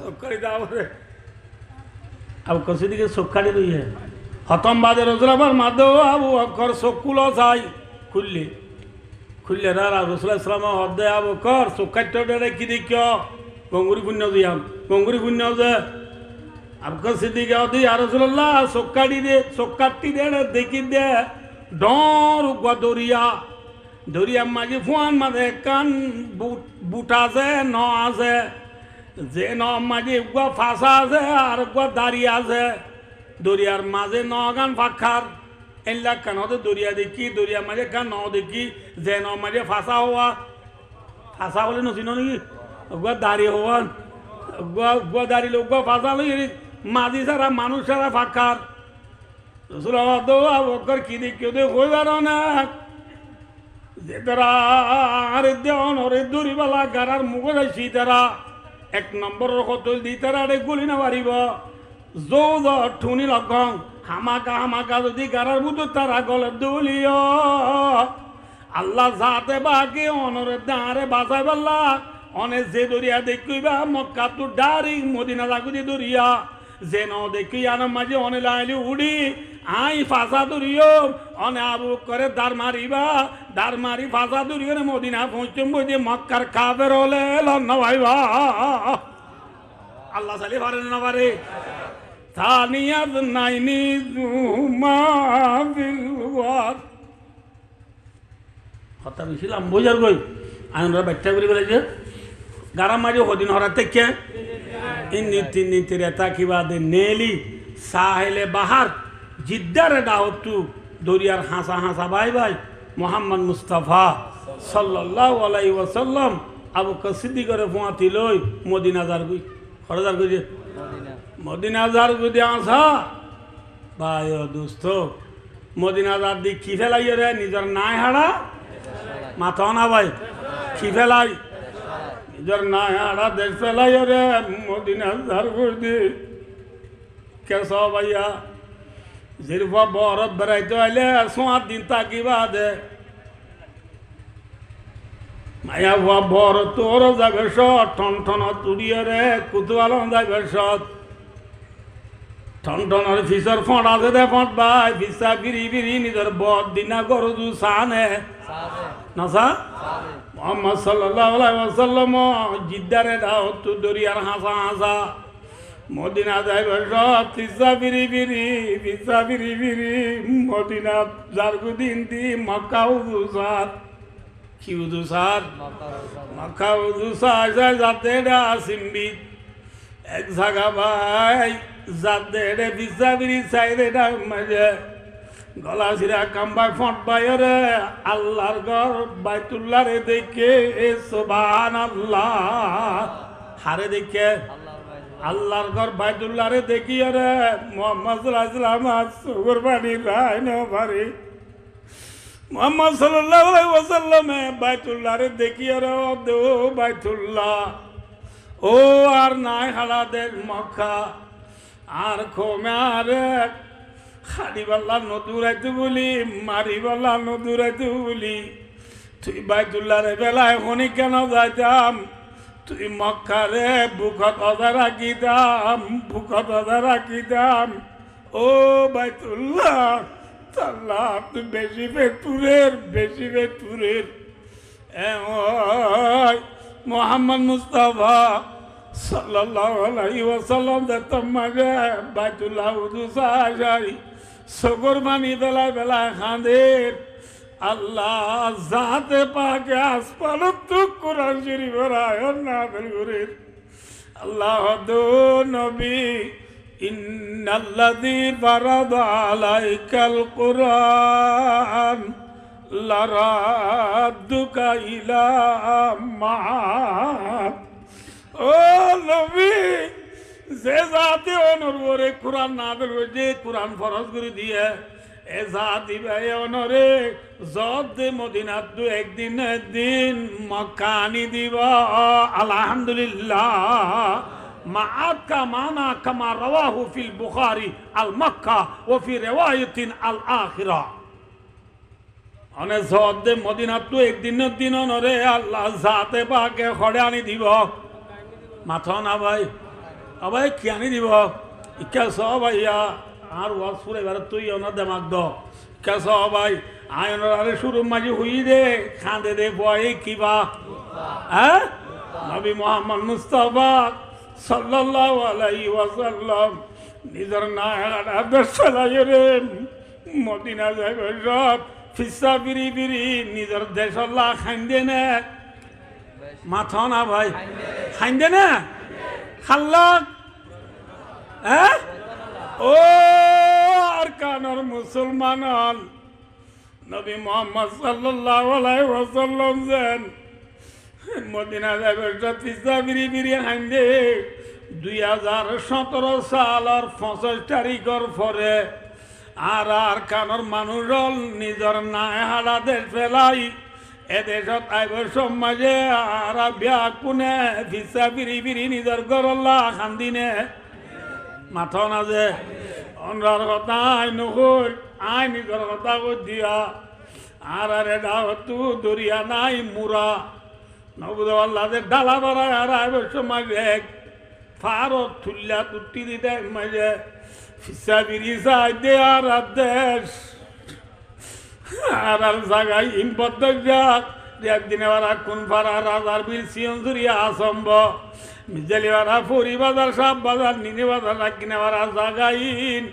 A: চোখকাড়ি থাকবো রে আবু বকর সিদ্দিক চোখকাড়ি রইয়ে হতম বাজে রাসূলুল্লাহর মাদেও আবু বকর চোখকুলো চাই খুললে রাসূলুল্লাহ সাল্লাল্লাহু আলাইহি ওয়াসাল্লাম আবু বকর চোখকাড়ি কি দেখিও গঙ্গুরি পুণ্য দিয়াম গঙ্গুরি পুণ্য যে আবু বকর সিদ্দিক আদি ইয়া রাসূলুল্লাহ চোখকাটি দে দেখি দে ডর গো দরিয়া মাঝে ফুয়ান মাঝে কান বুট আছে ন আছে যে ন মাঝে গো ফাঁসা আছে আর গো দাড়ি আছে দরিয়ার মাঝে ন গান ফাঁকার এলা কান হতে দরিয়া দেখি দরিয়া মাঝে কান ন দেখি যে ন মাঝে ফাঁসা হওয়া ফাঁসা বলে নচিন নাকি গো দাড়ি হওয়ান গো দাড়ি লোক গো ফাঁসা লই মাঝি সারা মানুষ সারা ফাঁকার রাসূলুল্লাহ দো আবু বকর কি দেখিও দে কইবার না যে তারা আরে দেওয়ান ওরে দড়িবালা গারার মুখে যাইছি তারা 1 নম্বরের কতল দি তারা আরে গুলি না পারিব যৌদ ঠুনি লগং হামাকা যদি গারার বুতো তারা গলে দলিও আল্লাহ যাতে বাকি অনরে দাঁড়ে বাঁচাই পারলা অনে যে দরিয়া দেখিবা মক্কা তো ডারি মদিনা লাগুদি দরিয়া যে ন দেখি আনার মাঝে অনে লাইলি উড়ি আই ফাঁসা দরিও অনে আবু করে দাঁড় মারি ফাঁসা দরিও মদিনা পৌঁছম বই মক্কার কাবের হলে লন্ন ভাইবা আল্লাহ সালি পারে না পারে থানিয়াত নাইনি জুমা বিল ওয়ার কথা বেশিলাম বুঝার গই আইনরা ব্যাখ্যা করে বলেছে গারাম মাঝে হদিন হরা থেকে ইন্নি রেতা কিবা দে নেলি সাহেলে বাহার জিদ্দারে দাওতু দরিয়ার হাসা ভাই মোহাম্মদ মুস্তাফা সাল্লাল্লাহু আলাইহি ওয়াসাল্লাম আবু বকর সিদ্দিকের ফুয়াতি লই মদিনা যার গই হরদার গই যে মদিনা যার গই দে আসা ভাই ও দোস্ত মদিনা যার দি কি ফেলাই রে নিজের নাই হাড়া মাথা না ভাই কি ফেলাই নিজের নাই হাড়া দেশ ফেলাই রে মদিনা যার গই দি কেস ভাইয়া জিরফা বরফ বেড়াইতে আইলে 7 দিন তাকিবা দে মায়া বর তোর যাবে সৎ ঠন তুড়িয়ে রে কুতুয়াল যাবে সৎ ঠনঠনের ফিসর ফট আছে দে ফট ভাই ফিসা বিরি নিজের বদ দিনা গরজু সানে নাসা মোহাম্মদ সাল্লাল্লাহু আলাইহি ওয়াসাল্লাম জিদ্দারে দাও তু দরিয়ার হাসা মদিনা যাইবে সব ফিসা বিরি মদিনা জারগুদিন দি মক্কা উদুসাত কি উদুসাত মক্কা উদুসাত যাতে আসিমবি এক জায়গা ভাই যাতে ফিসা বিরি সাইরে মাঝে গলা সিরা কাম্বাই ফট বাইরে আল্লাহর ঘর বাইতুল্লাহ রে দেখে সুবহানাল্লাহ হারে দেখে আল্লাহর ঘর বাইতুল্লাহ রে দেখি রে মোহাম্মদ সাল্লাল্লাহু আলাইহি ওয়াসাল্লাম সুগর বাড়ি রাইনো বাড়ি মোহাম্মদ সাল্লাল্লাহু আলাইহি ওয়াসাল্লামে বাইতুল্লাহরে দেখিয়ে দে বাইতুল্লাহ ও আর নাই হালা দেখ মক্কা আর খোমারে খাড়িবাল্লা নদুরাইতে বলি মারিবাল্লা নদুরাইতে বলি তুই বাইতুল্লাহরে বেলায় হনি কেন যাইতাম তুই মক্কারে বুকত অজা রাখিতাম বুকত অজা রাখিতাম ও বাইতুল্লাহ আল্লাহ তুই বেশি বেতুরের মোহাম্মদ মুস্তাফা সাল্লাল্লাহু আলাইহি ওয়াসাল্লাম দেখতাম মাঝে বাইতুল্লাহ উদু সাহারি সগর মানি বেলায় খাঁদের আল্লাহ জাতে পাকে আসপালত তো কোরআন শরীফের আয়াত নাযিল করে আল্লাহ দো নবী ইন্নাল্লাযী ফারাদা আলাইকাল কুরআন লারাদ্দুকা ইলা মাআদ ও নবী যে জাতি অনরে কোরআন নাযিল করে কোরআন ফরজ করে দিয়ে এ জাতি ভাই অনরে জদ মদিনাত দু একদিন মক্কা আনি দিব আলহামদুলিল্লাহ মাআদ কা মানা কামা রাওয়াহু ফিল বুখারী আল মক্কা ওয়া ফি রিওয়ায়াতিন আল আখিরা অনে জদ মদিনাত দু একদিন অনরে আল্লাহ জাতে পাকে খড়ে আনি দিব মাথা না ভাই আবাই কি আনি দিব ইকা সব ভাইয়া আর ওয়াজ সুরে এবার তুই ওনার দেমাক দ ইকা সব ভাই আয়নার আরে শুরু মাঝে হুই দে খাঁদে দে বয়ে কিবা হ্যাঁ নবী মোহাম্মদ মুস্তাফা সাল্লাল্লাহু আলাইহি ওয়াসাল্লাম নিজের নায়ার আদর্শ ফেলাইয়ে রে মদিনা যাইবে সব ফিসা বিরি নিজের দেশল্লাহ খাইন্দে না মাথা না ভাই খাইন্দে না খাল্লা হ্যাঁ ও আর কানর মুসলমান নবী মোহাম্মদ সাল্লাল্লাহু আলাইহি ওয়াসাল্লাম যেন মদিনা যাইবে ফিসা বিরি খাইন্দে 2017 সালের 25 তারিখের পরে আর কানর মানুষ নিজের নাই হারা দেশ ফেলাই এদেশত আইব সমাজে আর বিয়া কোনে ফিসা বিরি নিজের গরল্লা খান্দিনে মাথা না যে অন্যার কথা আই নকল আই নিজের কথা দিয়া আর আরে ডাহতু দরিয়া নাই মুরা নবুদ আল্লাহ ডালা বাড়া আর আইব সমাজে ফারত থুল্লা তুটি দিতে মাঝে ফিসা বিরি চাই দে আর দেশ আর জায়গায় ইম্পদ যাক একদিনে ওরা কোন পাড়া রাজার বিল সিয়ঞ্জুরিয়া আসম্ব মিজালি ওরা ফুরি বাজার সব বাজার নিনি বাজার রাখিনে ওরা জাগাইন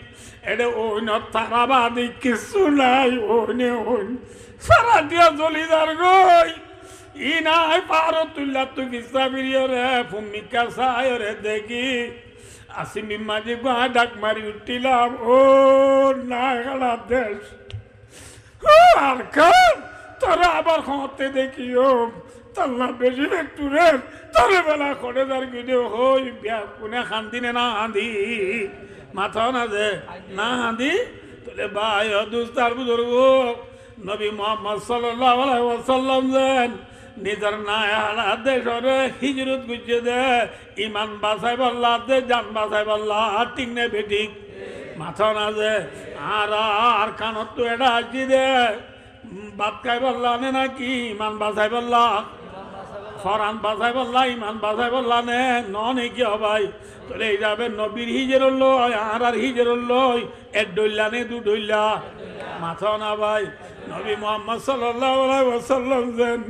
A: এটা ওইন তারাবাদি কিছু নাই ওইনে ওইন সারা দিয়া জলিদার গই ই নাই পারো তুল্লা তুই ফিসা বিরিয় রে ভূমিকা চাই রে দেখি আসিমি মাঝে গা ডাক মারি উঠিলাম ও না গেলা দেশ আর কান তোরা আবার খাওয়াতে দেখিও তাল্লা বেশি একটু রে তবে বেলা করে যার গিয়ে হই বিয়া কোনে খান্দিনে না হাঁদি মাথা না যে না হাঁদি তোলে ভাই দুস্তার বুজুর্গ নবী মোহাম্মদ সাল্লাল্লাহু আলাইহি ওয়াসাল্লাম যেন নিজের নাই হারা দেশরে হিজরত গুজে দে ইমান বাঁচাই বললা দে জান বাঁচাই বললা ঠিক নে বেঠিক মাথা না যে আর কানত তো এটা আসি দে বাদ খাই বললা নে নাকি ইমান বাঁচাই বললা ফরান বাঁচাই বললা ইমান বাঁচাই বললা নে নে কি হবাই তোলে এই যাবে নবীর হিজের লই আর হিজের লই এক ডইল্লা নে দু ডইল্লা মাথা না ভাই নবী মোহাম্মদ সাল্লাল্লাহু আলাইহি ওয়াসাল্লাম যেন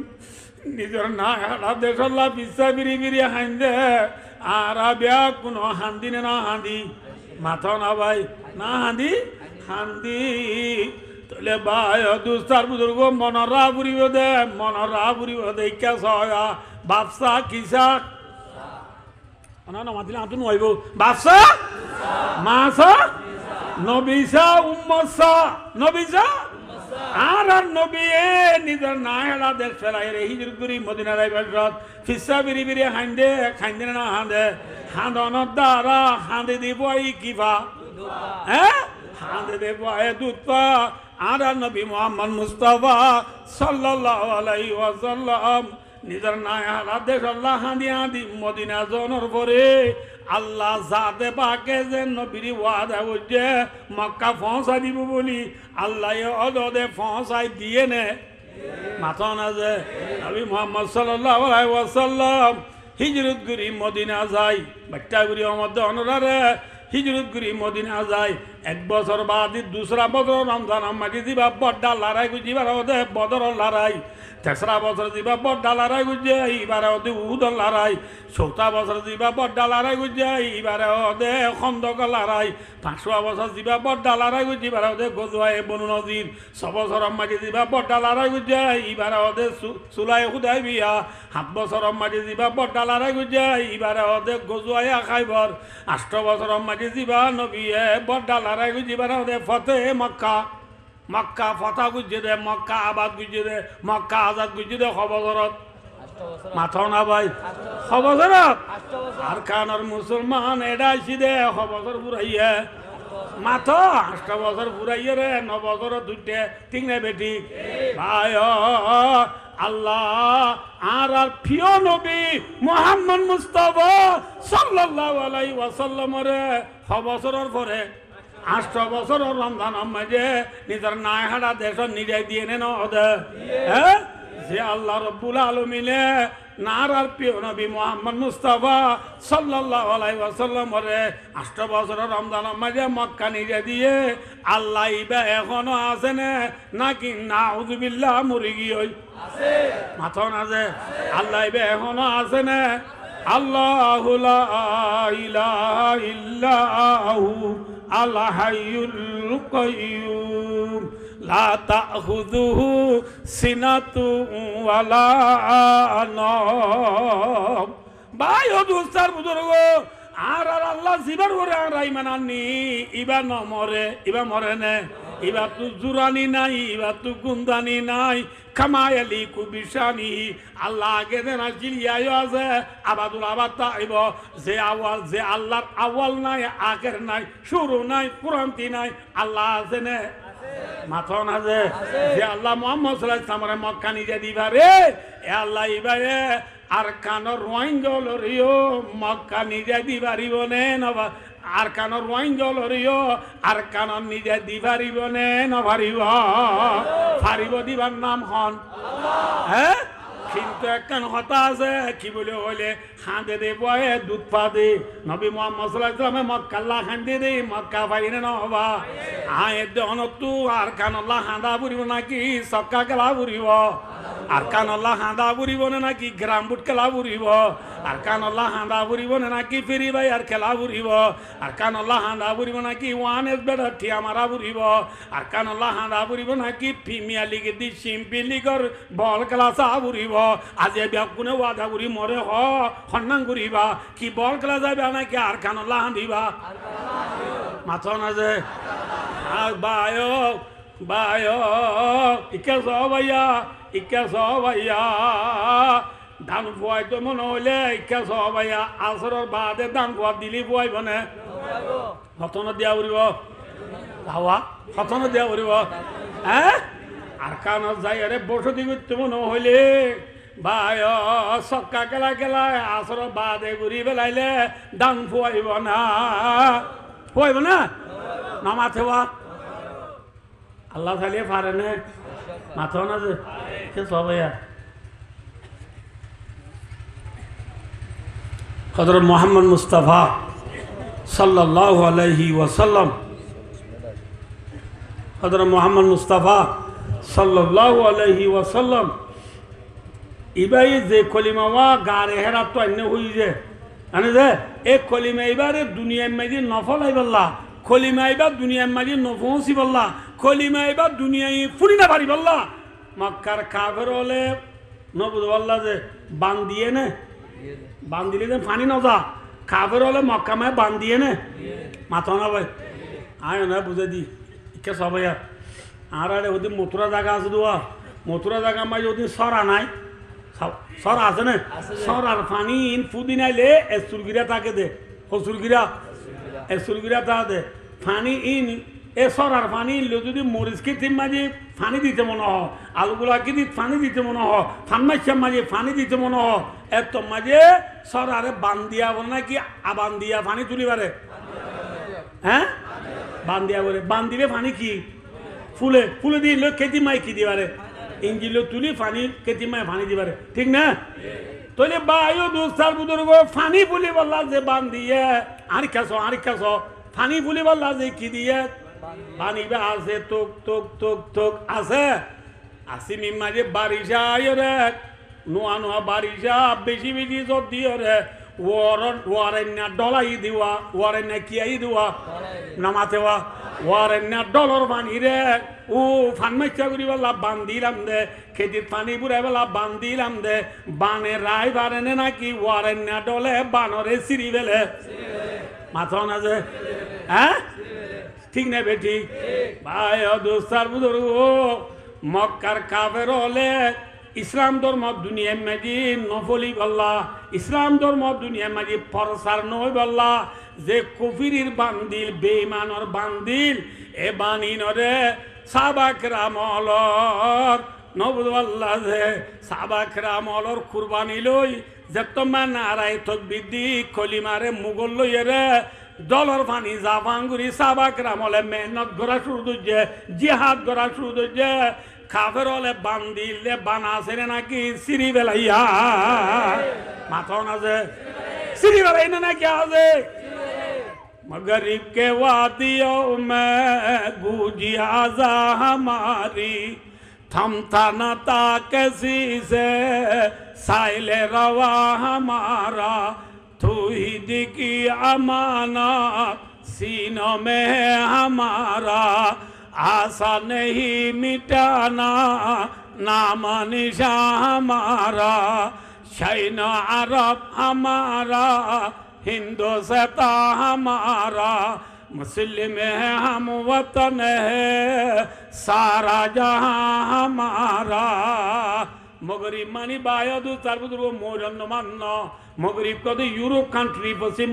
A: নিজের না হারা দেশল্লা পিসা বিরি হাঁদে আর বিয়া কোনো হান্দি না হাঁদি মাথা না ভাই না হান্দি তোলে ভাই দুস্তার বুজুর্গ মনরা বুড়িব দে ইকা সয়া বাপসা কিসা না মাতিলে আতুন হইব বাপসা মাসা নবিসা উম্মসা নবিসা আর নবী নিজের না হেলা দেশ ফেলাই রে হিজর করি মদিনা যাইবার ফিসা বিরি হাঁদে খাইন্দে না হাঁদে হাঁদনের দ্বারা হাঁদে দিব কিবা হ্যাঁ হাঁদে দেব দুধ পা আর নবী মুহাম্মদ মুস্তাফা সাল্লাল্লাহু আলাইহি ওয়াসাল্লাম নিজের নায়ালা দেশ আল্লাহ হাঁদি হাঁদি মদিনা জনের পরে আল্লাহ জাতে পাকে যে নবীর ওয়াদা হচ্ছে মক্কা পৌঁছা দিব বলি আল্লাহ অদে পৌঁছাই দিয়ে নে মাথা না যে নবী মুহাম্মদ সাল্লাল্লাহু আলাইহি ওয়াসাল্লাম হিজরত করি মদিনা যায় বাচ্চা করি মধ্যে অনরারে হিজরত করি মদিনা যায় এক বছর বাদ দুসরা বছর রমজান আমাকে দিবা বড্ডা লড়াই গুজিবার ওদের বদর লড়াই তেসরা বছর দিবা বড্ডা লড়াই গুজে এবারে ওদের উহুদর লড়াই চৌথা বছর দিবা বড্ডা লড়াই গুজে এবারে ওদের খন্দক লড়াই পাঁচশো বছর দিবা বড্ডা লড়াই গুজি এবারে ওদের গজুয়াই বনু নজির ছ বছর আমাকে দিবা বড্ডা লড়াই গুজে এবারে ওদের চুলাই খুদাই বিয়া 7 বছর আমাকে দিবা বড্ডা লড়াই গুজে এবারে ওদের গজুয়াই খাইবর 8 বছর আমাকে দিবা নবীয়ে বড্ডা লড়াই গুজি এবারে ওদের ফতে মক্কা মক্কা ফতা গুজে দে মক্কা আবাদ গুজে দে মক্কা আজাদ গুজে দে খবরত মাথা না ভাই খবরত আর কানার মুসলমান এডাইছি দে খবর পুরাইয়ে মাথা 8 বছর পুরাইয়ে রে 9 বছর দুইটে তিনটে বেটি ভাই আল্লাহ আর প্রিয় নবী মুহাম্মদ মুস্তাফা সাল্লাল্লাহু আলাইহি ওয়াসাল্লামের বছরের পরে 8 বছর রমজান মাঝে নিজের নায়হাটা দেশ নিজে দিয়ে নেন হ্যাঁ যে আল্লাহ রব্বুল আলমিনে নারার প্রিয় নবী মুহাম্মদ মুস্তাফা সাল্লাল্লাহু আলাইহি ওয়াসাল্লাম রে 8 বছর রমজান মাঝে মক্কা নিজে দিয়ে আল্লাহ ইবা এখনো আছে নাকি নাউযুবিল্লাহ মরে গিয়ে আছে মাথা না যে আল্লাহ ইবা এখনো আছে না আল্লাহু লা ইলাহা ইল্লাহু আল হাইয়ুল কাইয়্যুম লা তাখুযুহু সিনাতুন ওয়ালা নাওম ভাই ও দোস্তার বুজুর্গ আর আল্লাহ জিবার করে আর ইমানানি ইবা ন মরে ইবা মরে নে ইবা তু জুরানি নাই ইবা তু গুন্দানি নাই কামায়ালি কুবিশানি আল্লাহ আগে দেন জিলিয়ায় আছে আবাদুল আবাদ তাইব যে আওয়াল যে আল্লাহর আওয়াল নাই আখের নাই শুরু নাই কুরান্তি নাই আল্লাহ আছে নে মাথা না যে আল্লাহ মুহাম্মদ সাল্লাল্লাহু আলাইহি ওয়াসাল্লাম মক্কা নিজে দিবা রে এ আল্লাহ ইবারে আর কানর ওয়াইঙ্গল রিও মক্কা নিজে দিবারিব নে নবা আর কানর ওয়াইঙ্গল রিও আর কানর নিজে দিবারিব নে নভারিব ফারিব দিবার নাম হন হ্যাঁ কিন্তু একখান হতা আছে কি বলে হইলে খাঁদে দে বয়ে দুধ পা দে নবী মুহাম্মদ সাল্লাল্লাহু আলাইহি ওয়াসাল্লাম মক্কাল্লাহ খান্দে দে মক্কা পাইনে ন হবা এতে অনতু আর কানল্লাহ হাঁদা বুড়িব নাকি সক্কা খেলা বুড়িব আর কানল্লাহ হাঁদা বুড়িব নাকি গ্রাম বুট খেলা বুড়িব আর কানল্লাহ হাঁদা বুড়িব নাকি ফেরি ভাই আর খেলা বুড়িব আর কানল্লাহ হাঁদা বুড়িব নাকি ওয়ান এস বেডার ঠিয়া মারা বুড়িব আর কানল্লাহ হাঁদা বুড়িব নাকি প্রিমিয়ার লিগে দি সিম্পি লিগর বল খেলা চা বুড়িব আজি ব্যাকুনে ওয়াদা বুড়ি মরে হন্নাং করিবা কি বল খেলা যাবে নাকি আর কানল্লাহ হাঁদিবা মাথা না যে আর বায় ইকে সবাইয়া ধান ফুয়াই তো মনে হইলে ইকে সবাইয়া আসরের বাদে ধান ফুয়া দিলি ফুয়াইব নে হতন দিয়া উড়িব হাওয়া হতন দিয়া উড়িব হ্যাঁ আর কানত যাই আরে বসতি করতে মনে হইলে ভাই সক্কা খেলা আসরের বাদে ঘুরি বেলাইলে ধান ফুয়াইব না নামাতে আল্লাহ খালিয়ে পারে না মাথা না যে সবাই হযরত মুহাম্মদ মুস্তাফা সাল্লাল্লাহু আলাইহি ওয়াসাল্লাম হযরত মুহাম্মদ মুস্তাফা সাল্লাল্লাহু আলাইহি ওয়াসাল্লাম ইবাই যে কলিমা ওয়া গারে হেরা তো অন্য হই যে জানে যে এক কলিমা এবারে দুনিয়ার মাঝে নফল আইবাল্লাহ কলিমা এবার দুনিয়ার মাঝে নফসি বললা কলিমা এবার দুনিয়ায় ফুরি না পারি বললা মক্কার কাফের হলে নবুদ বললা যে বান দিয়ে নে বান দিলে যে পানি না যা কাফের হলে মক্কা মায় বান দিয়ে নে মাথা না ভাই আয় না বুঝে দি কে সবাই আর আরে ওদের মথুরা জায়গা আছে দোয়া মথুরা জায়গা মাঝে ওদের সরা নাই সরা আছে না সরার পানি ইন ফুদিন আইলে এসুরগিরা তাকে দে হসুরগিরা তা দে পানি ইন এ সরার পানি যদি মরিচ খেতে মাঝে পানি দিতে মনে হয় আলুগুলা কি পানি দিতে মনে হয় ফানমাইশার মাঝে পানি দিতে মনে হয় এত মাঝে সরারে বান দিয়া বলে নাকি আবান দিয়া পানি তুলিবারে হ্যাঁ বান দিয়া বলে বান দিলে পানি কি ফুলে ফুলে দিয়ে লোক খেতে মাই কি দিবারে ইঞ্জিল তুলি পানি খেতে মাই পানি দিবারে ঠিক না তাহলে বায়ু দুস্তার বুজুর্গ পানি ফুলি বললা যে বান দিয়ে আর কাছ পানি ফুলি বললা যে কি দিয়ে পানি বে আছে তোক তোক তোক তোক আছে আসিমি মাঝে বারিশা রে নোয়া নোয়া বারিশা বেশি বেশি জোর দিয়ে রে ওয়ারেন্না ডলাই দিওয়া ওয়ারেন্না কিয়াই দিওয়া নামাতেওয়া ওয়ারেন্না ডলর পানি রে ও ফানমাইচা করি বললা বান দিলাম দে খেতির পানি বুড়াই বলা বান দিলাম দে বানে রায় বারেনে নাকি ওয়ারেন্না ডলে বানরে সিঁড়ি বেলে মাথা না যে হ্যাঁ ঠিক না বেটি ভাই দোস্তার বুজুর্গ মক্কার কাফের হলে ইসলাম ধর্ম দুনিয়া মাঝি নফলি বললা ইসলাম ধর্ম দুনিয়া মাঝি ফরসার নয় বললা যে কুফিরির বান্দিল বেঈমানর বান্দিল এ বানিনরে সাহাবাক রামলর নবুল্লাহ যে সাহাবাক রামলর কুরবানি লই যে তোমার নারায় তকবীর দি কলিমারে মুগল লইরে ডলার পানি জাফাঙ্গুরি সাবাক রামলে মেহনত করা শুরু করছে জিহাদ করা শুরু করছে খাফের হলে বান্দিলে বানাছে নাকি সিঁড়ি বেলাইয়া মাথা আছে সিঁড়ি বেলাই না নাকি আছে गरीब के वादियों में गूंजी आजा हमारी थमता न था किसी से साइल रवा हमारा तू ही दिखी अमाना सीनों में है हमारा आशा नहीं मिटाना नाम निशा हमारा शैन अरब हमारा हिंदुस्ता हमारा मुस्लिम है हम वतन है सारा जहां हमारा मगरिब मानी बाया दो तारबुदुर मोरन मानना मगरिब को तो यूरोप कंट्री पश्चिम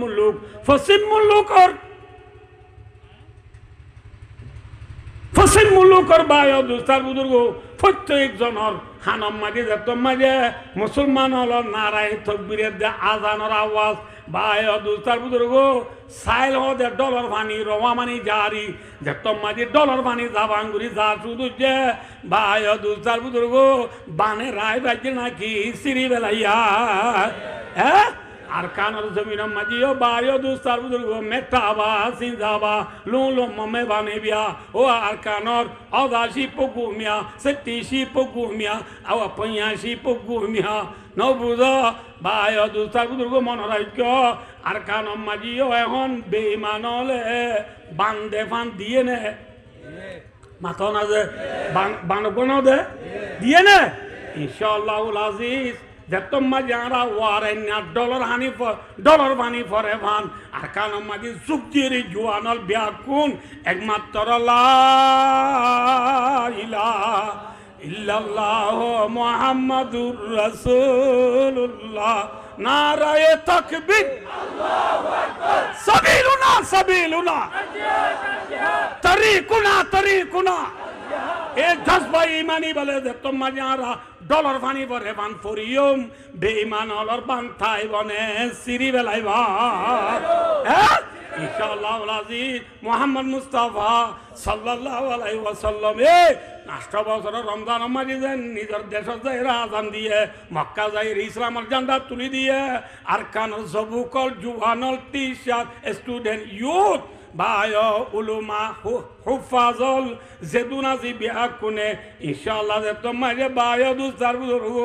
A: मुल्क और बाया दो तारबुदुर प्रत्येक जनर हानम माजे जतम माजे मुसलमान हलो नाराय तकबीरेर दे आजानर आवाज बाया दो तारबुदुर साइल हो दे डॉलर पानी रवा मानी जारी जतम माजे डॉलर पानी जाबांगुरी जा शुदु जे बाया दो तारबुदुर बाने राय बाजे नाकी सिरी बेलाया আরকানোর জমিনের মাঝিও বায়ো দুস্তার বুজুর্গ মেটাবা সিনজাবা লুলো মমে বানেবিয়া ও আরকানোর অদাশি পগুমিয়া সেটিশি পগুমিয়া আওয়া পয়াশি পগুমিয়া নবুজ বায়ো দুস্তার বুজুর্গ মনোরাজ্য আরকানোর মাঝিও এখন বেঈমানলে বান্দে ফান দিয়ে নে মাথা না যে বানগোনো দে দিয়ে নে ইনশাআল্লাহুল আজিজ जतम मजारा वारेन्या डॉलर पानी फरे भान आरकान माजी सुक्तिरी जुआनल ब्याकुन एकमात्र ला इलाहा इल्लल्लाह मुहम्मदुर रसूलुल्लाह नाराए तकबीर अल्लाहु अकबर सबीलुना तरीकुना ए जज्बा ईमानी बले जतम मजारा डॉलर पानी पर बान फरियम बेईमान अलर बान थाई बने सिरी बेलाइबा इंशाअल्लाह अजीज मोहम्मद मुस्ताफा सल्लल्लाहु अलैहि वसल्लम ए नाष्टा बছর রমজান মাঝে যেন নিজের দেশের যাইরা আজান দিয়ে মক্কা যাইরা ইসলামের ঝান্ডা তুলি দিয়ে আরকানুল জবুকল জুয়ানল টিচার স্টুডেন্ট ইউথ বায়ো উলুমা হুফাজল জেদুনাজি বিয়াকুনে ইনশাআল্লাহ যে তোমারে বায়ো দুস্তার বুজুর্গ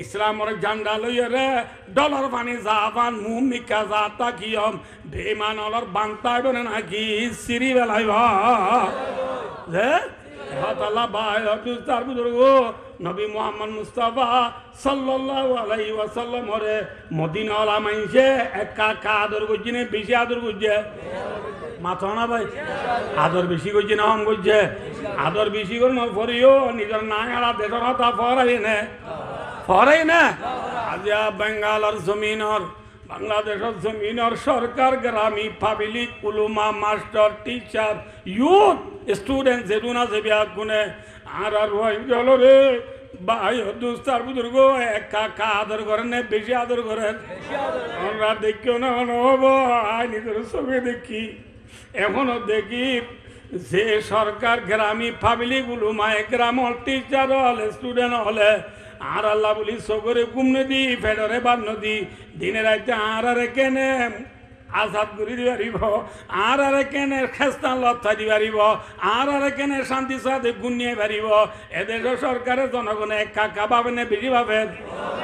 A: ইসলামের ঝান্ডা লইরে ডলার পানি জাবান মুমিকা জাতা কিয়ম বেঈমানলর বান্তাইবনে নাকি সিরি বেলাইবা যে আল্লাহ বায়ো দুস্তার বুজুর্গ নবী মুহাম্মদ মুস্তাফা সাল্লাল্লাহু আলাইহি ওয়াসাল্লাম রে মদিনাওয়ালা মাইনসে একা আদর গজিনে বেশি আদর গজে মাথা না ভাই আদর বেশি গজে না হম গজে আদর বেশি করে না ফরিও নিজের নাঙালা দেশর হতা ফরাই না আজিয়া বেঙ্গালর জমিনর বাংলাদেশের জমিনের সরকার গ্রামী পাবলিক উলুমা মাস্টার টিচার ইউথ স্টুডেন্ট যেগুনা যে বিয়াগুনে আর রোহিং গেল রে ভাই দুস্তার বুজুর্গ একা আদর করেন না বেশি আদর করেন আমরা দেখিও না হবো নিজের চোখে দেখি এখনো দেখি যে সরকার গ্রামী পাবলিক উলুমা গ্রাম টিচার হলে স্টুডেন্ট হলে আর আল্লাহ বলি সগরে ঘুম নদী ফেডরে বাদ নদী দিনে রাইতে আর কেনে আজাদ করে দিবারিব আর কেনে খেস্তান লত্থা দিবারিব আর কেনে শান্তি সাথে গুনিয়ে পারিব এদেশের সরকারের জনগণে কাকা পাবে না বেশি পাবে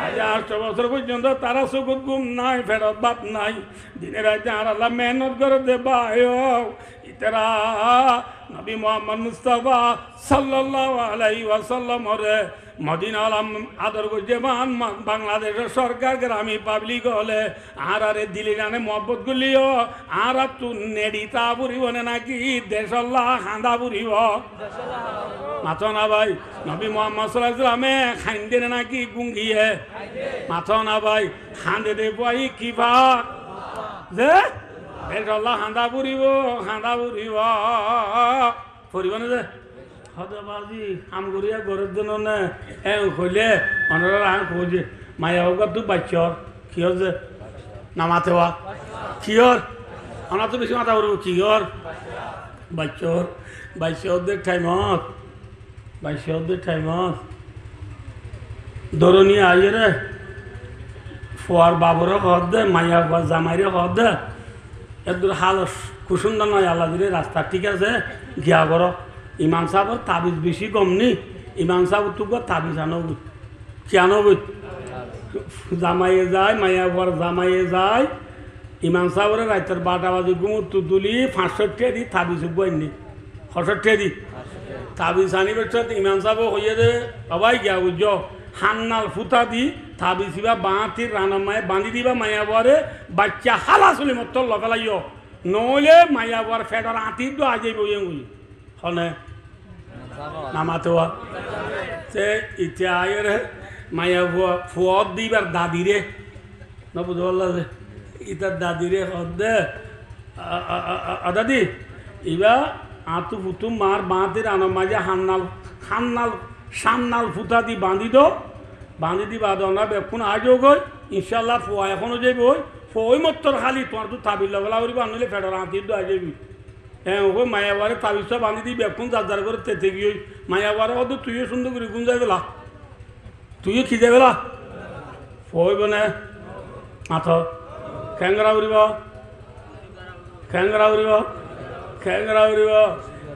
A: আজ 8 বছর পর্যন্ত তারা চকুত ঘুম নাই ফেরত বাপ নাই দিনে রাইতে আর আল্লাহ মেহনত করে দেবা ইতারা নবী মোহাম্মদ মুস্তাফা সাল্লাল্লাহু আলাইহি ওয়াসাল্লাম রে মদিনা আলম আদর করছে বাংলাদেশের সরকার গ্রামী পাবলিক হলে আর দিলি গানে মহব্বত গুলিও আর তু নেড়িতা বুড়িব নাকি দেশল্লাহ খান্দা বুড়িব মাথো না ভাই নবী মোহাম্মদ সাল্লাল্লাহু আলাইহি ওয়াসাল্লামে খাইন্দে নাকি গুঙ্গিয়ে মাথো না ভাই খান্দে দে পাই কি ভাগ যে দেশল্লাহ খান্দা বুড়িব ফুরিব না যে হতবাজি কাম করিয়া ঘরের জন্য না কইলে অনারা আন কইছে মায়া হোক তুই বাচ্চর কিয়র যে নামাতে হওয়া কিয়র অনা তো বেশি মাথা করবো কিয়র বাইশদের টাইমত ধরনী আইয়ে রে ফোয়ার বাবুরও হদ দে মায়া জামাইরে হদ দে এদূর হাল কুসুন্দর নয় আল্লাহ দিলে রাস্তা ঠিক আছে গিয়া বড় ইমাম সাহেবর তাবিজ বেশি কম নি ইমাম সাহেব তোকে তাবিজ আনবুত কি আনবুত জামাইয়ে যায় মায়াবর জামাইয়ে যায় ইমাম সাহেবরে রাইতের 12টা বাজে ঘুমুর তুলি 65 দি তাবিজ বইনি 65 দি তাবিজ আনি বেচত ইমাম সাহেব হইয়ে দে সবাই গিয়া বুঝ হান্নাল ফুতা দি তাবিজ দিবা বাঁতির রানামায় বাঁধি দিবা মায়াবরে বাচ্চা হালা চলি মত লগালাইও নহলে মায়াবর ফেডর আঁতি তো আজই বইয়ে গুলি হনে নামাতোয়া সে ইতিয়া আয়ের মায়া ফুয়ত দিবার দাদিরে না বুঝতে পারলা যে ইতার দাদিরে হদে দাদি ইবা আঁতু ফুতু মার বাঁধের আনো মাঝে সান্নাল ফুতা দি বাঁধি দি বাঁধ না বেকুন আজও গই ইনশাল্লাহ ফুয়া এখনো যাবি ওই ফই মত্তর খালি তোমার তো তাবিল লগলা করি বান্ধলে ফেডর আঁতির তো আজবি হ্যাঁ ওই মায়াবারে তাবিজটা বাঁধি দিই বেকুন যার করে তেতে গিয়ে মায়াবারে হতো তুইও সুন্দর করি গুণ যাই বেলা তুইও খিদে বেলা ফই বনে মাথ খ্যাংরা উড়িব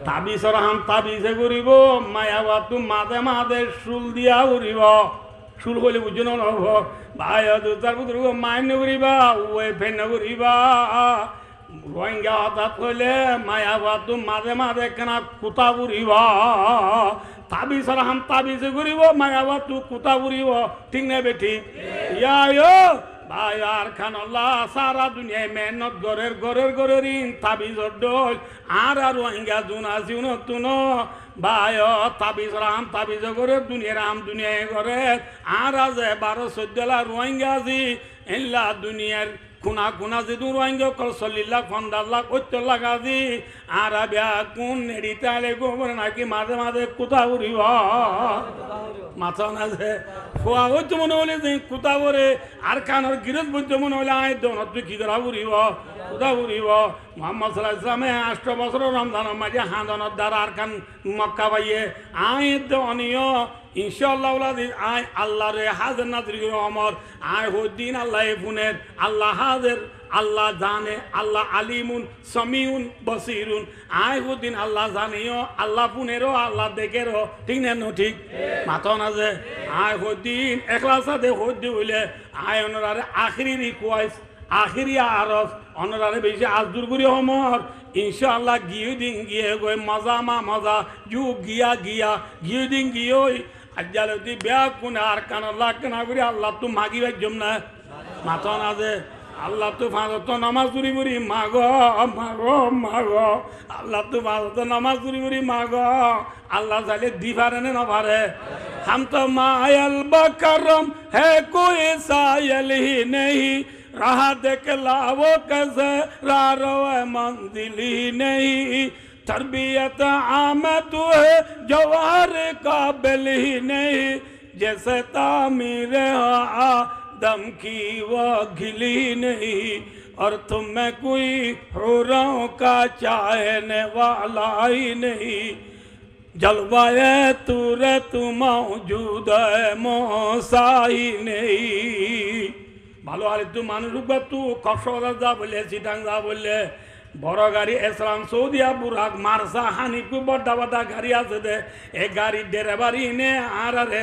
A: তাবিজর হাম তাবিজে করিব মায়াবা তো মাঝে শুল দিয়া উড়িব শুল করলে বুঝছো না নহব ভাই তার পুত্র মাইন করিবা ওই ফেন করিবা রোহিঙ্গা হঠাৎ হইলে মায়াবা তো মাঝে কেনা কুতা উড়িবা তাবিজর হাম তাবিজে করিব মায়াবা তো কুতা উড়িব ঠিক না বেঠি ইয়া ভাই আর খানল্লা সারা দুনিয়ায় মেহনত গরের তাবিজর ডোল আর রোহিঙ্গা জুন আসি তুন ভাই তাবিজ রাম তাবিজ করে দুনিয়ায় করে আর আছে 12-14 রোহিঙ্গা আছি এল্লা দুনিয়ার কোনা যেদু রোহিঙ্গা কল 40 লাখ 50 লাখ 70 লাখ আজি আর বিয়া কোন নেড়িতালে গোবর নাকি মাঝে কোথা উড়িব মাথা না যে খোয়া হইতো মনে হলে যে কোথা বরে আর খানোর গিরত বইতে মনে হলে আয় দনত তুই কি করা উড়িব কোথা উড়িব মোহাম্মদ সাল্লাল্লাহু আলাইহি ওয়াসাল্লামে 8 বছর রমজানের মাঝে হাঁদনত দ্বারা আর খান মক্কা বাইয়ে আয় অনিয় ইনশাআল্লাহ আয় আল্লাহ রে হাজার নাজির অমর আয় হদ্দিন আল্লাহ ফুনের আল্লাহ হাজার আল্লাহ জানে আল্লাহ আলিমুন সমিউন বসিরুন আয় হদ্দিন আল্লাহ জানিও আল্লাহ পুনেরও আল্লাহ দেখেরও ঠিক না ঠিক মাথা না যে আয় হদ্দিন একলা সাথে হদ্দি হইলে আয় অনরারে আখিরি রিকোয়েস্ট আখিরি আরজ অনরারে বেশি আজদুর করি হমর ইনশাআল্লাহ গিয়ে গই মজা গিয়া গিয়ে আজ্জালতি ব্যাগ কোন আর কান আল্লাহ কেনা করি আল্লাহ তো মাগি বাজম না মাথা না যে আল্লাহ তো ফাঁসত নামাজ চুরি করি মাগ আল্লাহ তো ফাঁসত নামাজ চুরি করি মাগ আল্লাহ চাইলে দি পারে না পারে हम तो मायल बकरम है कोई सायल ही नहीं राह दिखला वो कैसे रारो मंजिल ही नहीं तरबियत आमद है जवार काबिल ही नहीं जैसे तामीर आदम की वो घिली नहीं और तुम में कोई हुरों का चाहने वाला ही नहीं जलवाए तूरे तू मौजूद है मौसा ही नहीं ভালো আর একটু মানুষ তু কক্সবাজার যা বললে চিটাং যা বললে বড় গাড়ি ইসলাম সৌদিয়া বুরাক মারসা হানিকু বড্ডা বড্ডা গাড়ি আছে দে এই গাড়ির ড্রাইভার ইনে আর আরে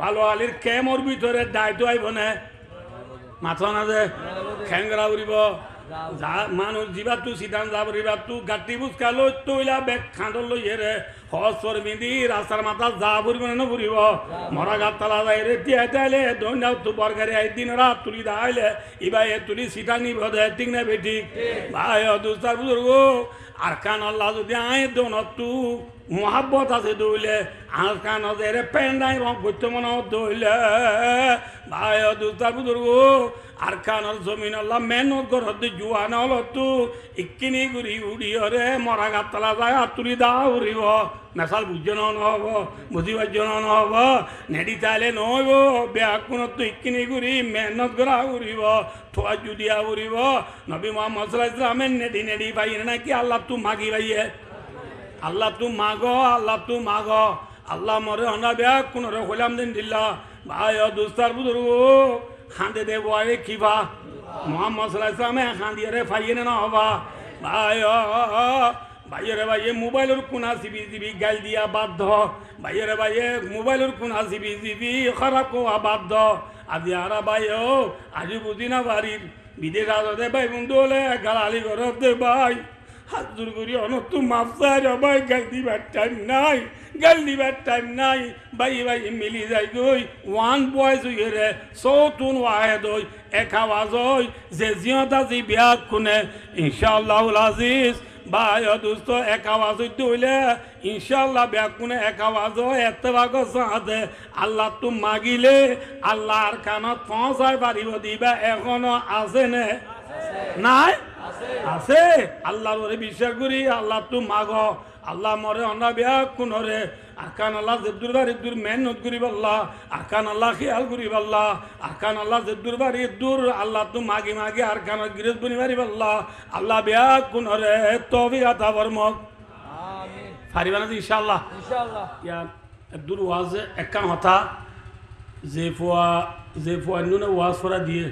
A: ভালো আলির কেমর ভিতরে দায়িত্ব আইব না মাথা না যে খ্যাংরা উড়িব যা মানুষ যাবা তু চিটাং যাব রিবা তু গাটি বুঝকালো তৈলা বেগ খাঁদল লইয়ে রে হসর বিঁধি রাস্তার মাথা যা ফুরিব না ফুরিব মরা গাত তালা যাই রে তিয়া তাইলে দৈনাও তু বরগারি আই দিন রাত তুলি দাইলে ইবা এ তুলি চিটাং নিব দে ঠিক না বেঠিক ভাই দুস্তার বুজুর্গ আর কান আল্লাহ যদি আয় দোন তু মোহাব্বত আছে দৌলে আর কান রে পেন্ডাই রং করতে মনে দৌলে ভাই দুস্তার বুজুর্গ আর কানর জমিন আল্লাহ মেহনত করতে জুয়ান হল তু ইকিনি গুড়ি উড়িও রে মরা গাতলা যায় আর তুলি দা উড়িব নেশাল বুঝজন নহব বুঝিবার জন্য নহব নেডি তাইলে নহব বেয়া কোনো তো ইকিনি গুড়ি মেহনত করা উড়িব থোয়া জুদিয়া উড়িব নবী মোহাম্মদ সাল্লাল্লাহু আলাইহি ওয়াসাল্লামের নেডি নেডি পাই নাকি আল্লাহ তু মাগি পাইয়ে আল্লাহ তু মাগো আল্লাহ তু মাগো আল্লাহ মরে হনা বেয়া কোনো রে হইলাম দিন দিল্লা ভাই দুস্তার বুজুর্গ খাঁদে দে বয়ে কিবা মোহাম্মদ সাল্লাল্লাহু আলাইহি ওয়াসাল্লামে খাঁদিয়ে রে ফাইয়ে না হবা ভাই ভাইয়েরে ভাইয়ে মোবাইলের কোনা জিবি জিবি গাল দিয়া বাধ্য ভাইয়েরে ভাইয়ে মোবাইলের কোনা জিবি জিবি খারাপ কোয়া বাধ্য আজি আরা ভাই আজি বুঝি না বাড়ির বিদেশ আজতে ভাই বন্ধু হলে গালালি ঘরত দে ভাই হাত জোর করি অনত মাফসার ভাই গাল দিবার টাইম নাই গাল দিবার টাইম নাই ভাই ভাই মিলি যাই গই ওয়ান বয়েজ হইয়ে রে সৌতুন ওয়াহেদ হই এক আওয়াজ হই যে জিয়ত আজি বিয়া কোনে ইনশাআল্লাহুল আজিজ ভাই দোস্ত এক আওয়াজ হইতে হইলে ইনশাআল্লাহ বিয়া কোনে এক আওয়াজ হয় এতবাগ সাথে আল্লাহ তু মাগিলে আল্লাহর কানত পৌঁছাই পারিব দিবা এখনো আছে নে নাই আছে আল্লাহর বিশ্বাস করি আল্লাহ তু মাগ আল্লাহ মরে অনা বিয়া কোনরে আকান আল্লাহ জেদ্দুর বাড়ি দূর মেহনত করিব আল্লাহ আকান আল্লাহ খেয়াল করিব আল্লাহ আকান আল্লাহ জেদ্দুর বাড়ি দূর আল্লাহ তু মাগি মাগি আর কান গিরেজ বনি পারিব আল্লাহ আল্লাহ বিয়া কোনরে তৌফিক আতা ফরমাক আমিন পারিবা না ইনশাআল্লাহ ইনশাআল্লাহ ইয়া দূর ওয়াজ একান হতা যে ফুয়া নুনে ওয়াজ করা দিয়ে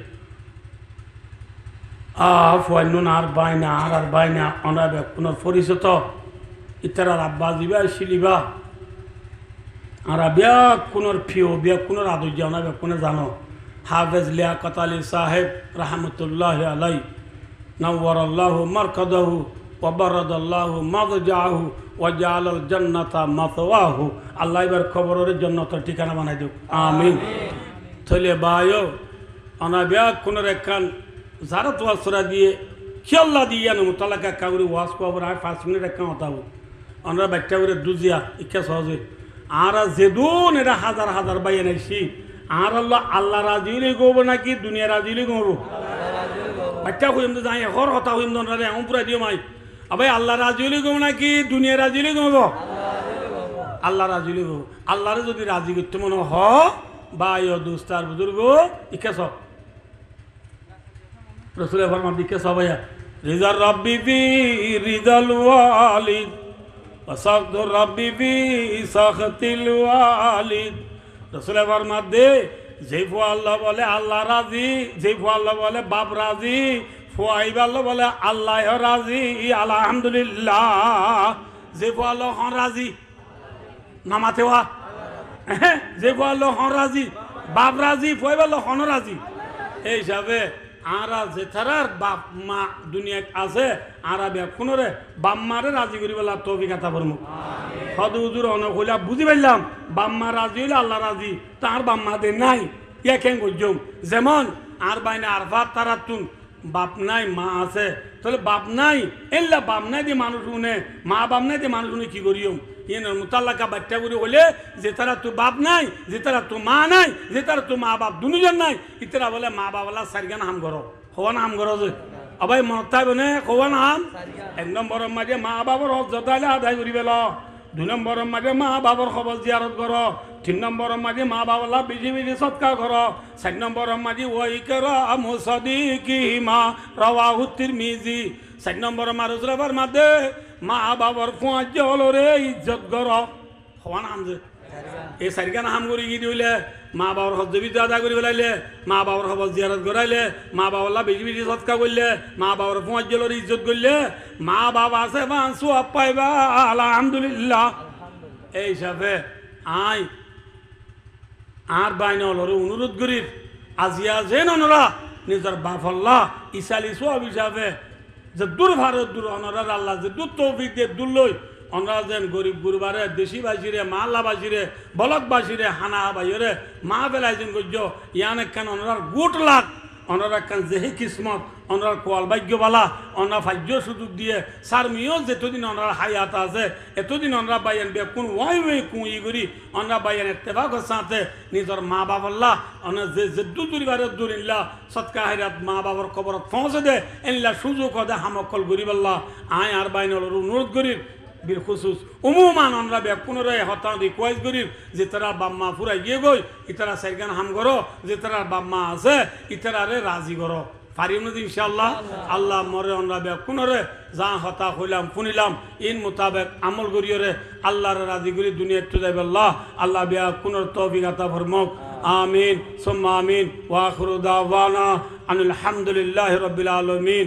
A: ফুয়া নুন আর বাইনা আর বাইনা অনা বিয়া কোনর পরিচিত ইতারা আব্বা দিবা শিলিবা আর বিয়া কোনর ফিও বিয়া কোনর আদর জানা বিয়া কোনে জানো হাফেজ লিয়াকত আলী সাহেব রহমতুল্লাহ আলাই নওয়ার আল্লাহ মারকাদাহু ওয়া বারাদাল্লাহু মাদজাহু ওয়া জাআলাল জান্নাতা মাতওয়াহু আল্লাহ এবার খবরের জান্নাতের ঠিকানা বানাই দেব আমিন থলে বায়ো আনা বিয়া কোনর একখান জারাত ওয়াসরা দিয়ে কি আল্লাহ দিয়া ন মুতালাকা কাউরি ওয়াজ কবর আর 5 মিনিট একখান হতাও আমরা বাচ্চা করে দুজিয়া ইচ্ছা সহজে আর যেদুন এরা হাজার হাজার বাইয়ে নাইছি আর আল্লাহ আল্লাহ রাজিলে গোব নাকি দুনিয়া রাজিলে গোব বাচ্চা হইম তো যাই হর হতা হইম দন রে আম পুরা দিও মাই আবাই আল্লাহ রাজিলে গোব নাকি দুনিয়া রাজিলে গোব আল্লাহ রাজিলে গোব আল্লাহরে যদি রাজি করতে মনে হ ভাই ও দুস্তার বুজুর্গ ইচ্ছা সব রাসূল ফরমান দিকে সবাইয়া রিজার রাব্বি বি রিজাল ওয়ালিদ وسخط ربي في سخط الوالد رسول فرمان দে যে ফু আল্লাহ বলে আল্লাহ রাজি যে ফু আল্লাহ বলে বাপ রাজি ফুয়াই আল্লাহ বলে আল্লাহ রাজি আলহামদুলিল্লাহ যে ফু আল্লাহ হন রাজি নামাতে ওয়া যে ফু আল্লাহ হন রাজি বাপ রাজি ফুয়াই আল্লাহ হন রাজি এই হিসাবে আরা যে থারার বাপ মা দুনিয়া আছে আরা বিয়া কোনরে বাপ মারে রাজি করি বলা তৌফিক আতা ফরমু সদ হুজুর অনেক হইলা বুঝি পাইলাম বাপ মা রাজি হইলে আল্লাহ রাজি তার বাপ মা দে নাই ইয়া কেন করছম যেমন আর বাইনা আরফাত তারাতুন বাপ নাই মা আছে তাহলে বাপ নাই এল্লা বাপ নাই দিয়ে মানুষ শুনে মা বাপ নাই দিয়ে মানুষ শুনে কি করিও ইয়ে মুতাল্লাকা বাচ্চা করে হলে যে তারা তো বাপ নাই যে তারা তো মা নাই যে তারা তো মা বাপ দুজন নাই ইতারা বলে মা বাবালা সারিগান হাম করো হওয়া নাম করো যে আবাই মনত থাকবে হওয়া নাম 1 নম্বরের মাঝে মা বাবার হক যথাইলে আদায় করি পেল 2 নম্বরের মাঝে মা বাবার খবর জিয়ারত করো 3 নম্বরের মাঝে মা বাবার বেশি বেশি সৎকার করো 4 নম্বরের মাঝে ওই করো মুসাদিকিহিমা রাওয়াহু তিরমিজি 4 নম্বরের মারুজরাবার মাঝে মা বাবার ফুয়াজ হলরে ইজ্জত করো হওয়া নাম যে এই চারিখান হাম করে গিয়ে দিলে মা বাবার হজ বিদ্যা আদা করে পেলাইলে মা বাবার খবর জিয়ারত করাইলে মা বাবার বেশি বেশি সৎকার করলে মা বাবার ফুয়াজ হলরে ইজ্জত করলে মা বাবা আছে বাঁচু পাইবা আলহামদুলিল্লাহ এই হিসাবে আই আর বাইন হলরে অনুরোধ করি আজিয়া যে ননরা নিজের বাফল্লা ইসালি সব হিসাবে যে দূর ভারত দূর অনরার আল্লাহ যে দূর তৌফিক দিয়ে দূর লই অনরা যেন গরিব গুরুবারে দেশিবাসীরে মাল্লাবাসীরে বলকবাসীরে হানা বাইরে মা বেলায় যেন গজ্য ইয়ান একখান অনরার গোট লাখ অনরা একখান যেহে কিসমত অনরার কোয়াল ভাগ্যবালা অনরা ভাগ্য সুযোগ দিয়ে সারমিও যেতদিন অনরার হায়াত আছে এতদিন অনরা বাইয়ান বে কোন ওয়াই কুই করি অনরা বাইয়ান ইত্তেফাক সাথে নিজের মা বাবাল্লাহ অনা যে দুরিবারে দুরিল্লা সৎকা হাইরাত মা বাবার কবরত পৌঁছে দে এনলা সুযোগ দে হামকল গরিবাল্লাহ আয় আর বাইনল অনুরোধ করির বিল খুসুস উমুমান আমরা বে পুনরায় হতা রিকোয়েস্ট করি যে তারা বাম্মা ফুরাই গিয়ে গই ইতারা সাইগান হাম করো যে তারা বাম্মা আছে ইতারারে রাজি করো পারিম না ইনশাআল্লাহ আল্লাহ মরে আমরা বে পুনরে যা হতা হইলাম শুনিলাম ইন মোতাবেক আমল করিয়রে আল্লাহর রাজি করি দুনিয়া তো যাইবে আল্লাহ বিয়া পুনর তৌফিক আতা ফরমাক আমিন সুম্মা আমিন ওয়া আখিরু দাওয়ানা আনিল হামদুলিল্লাহি রাব্বিল আলামিন।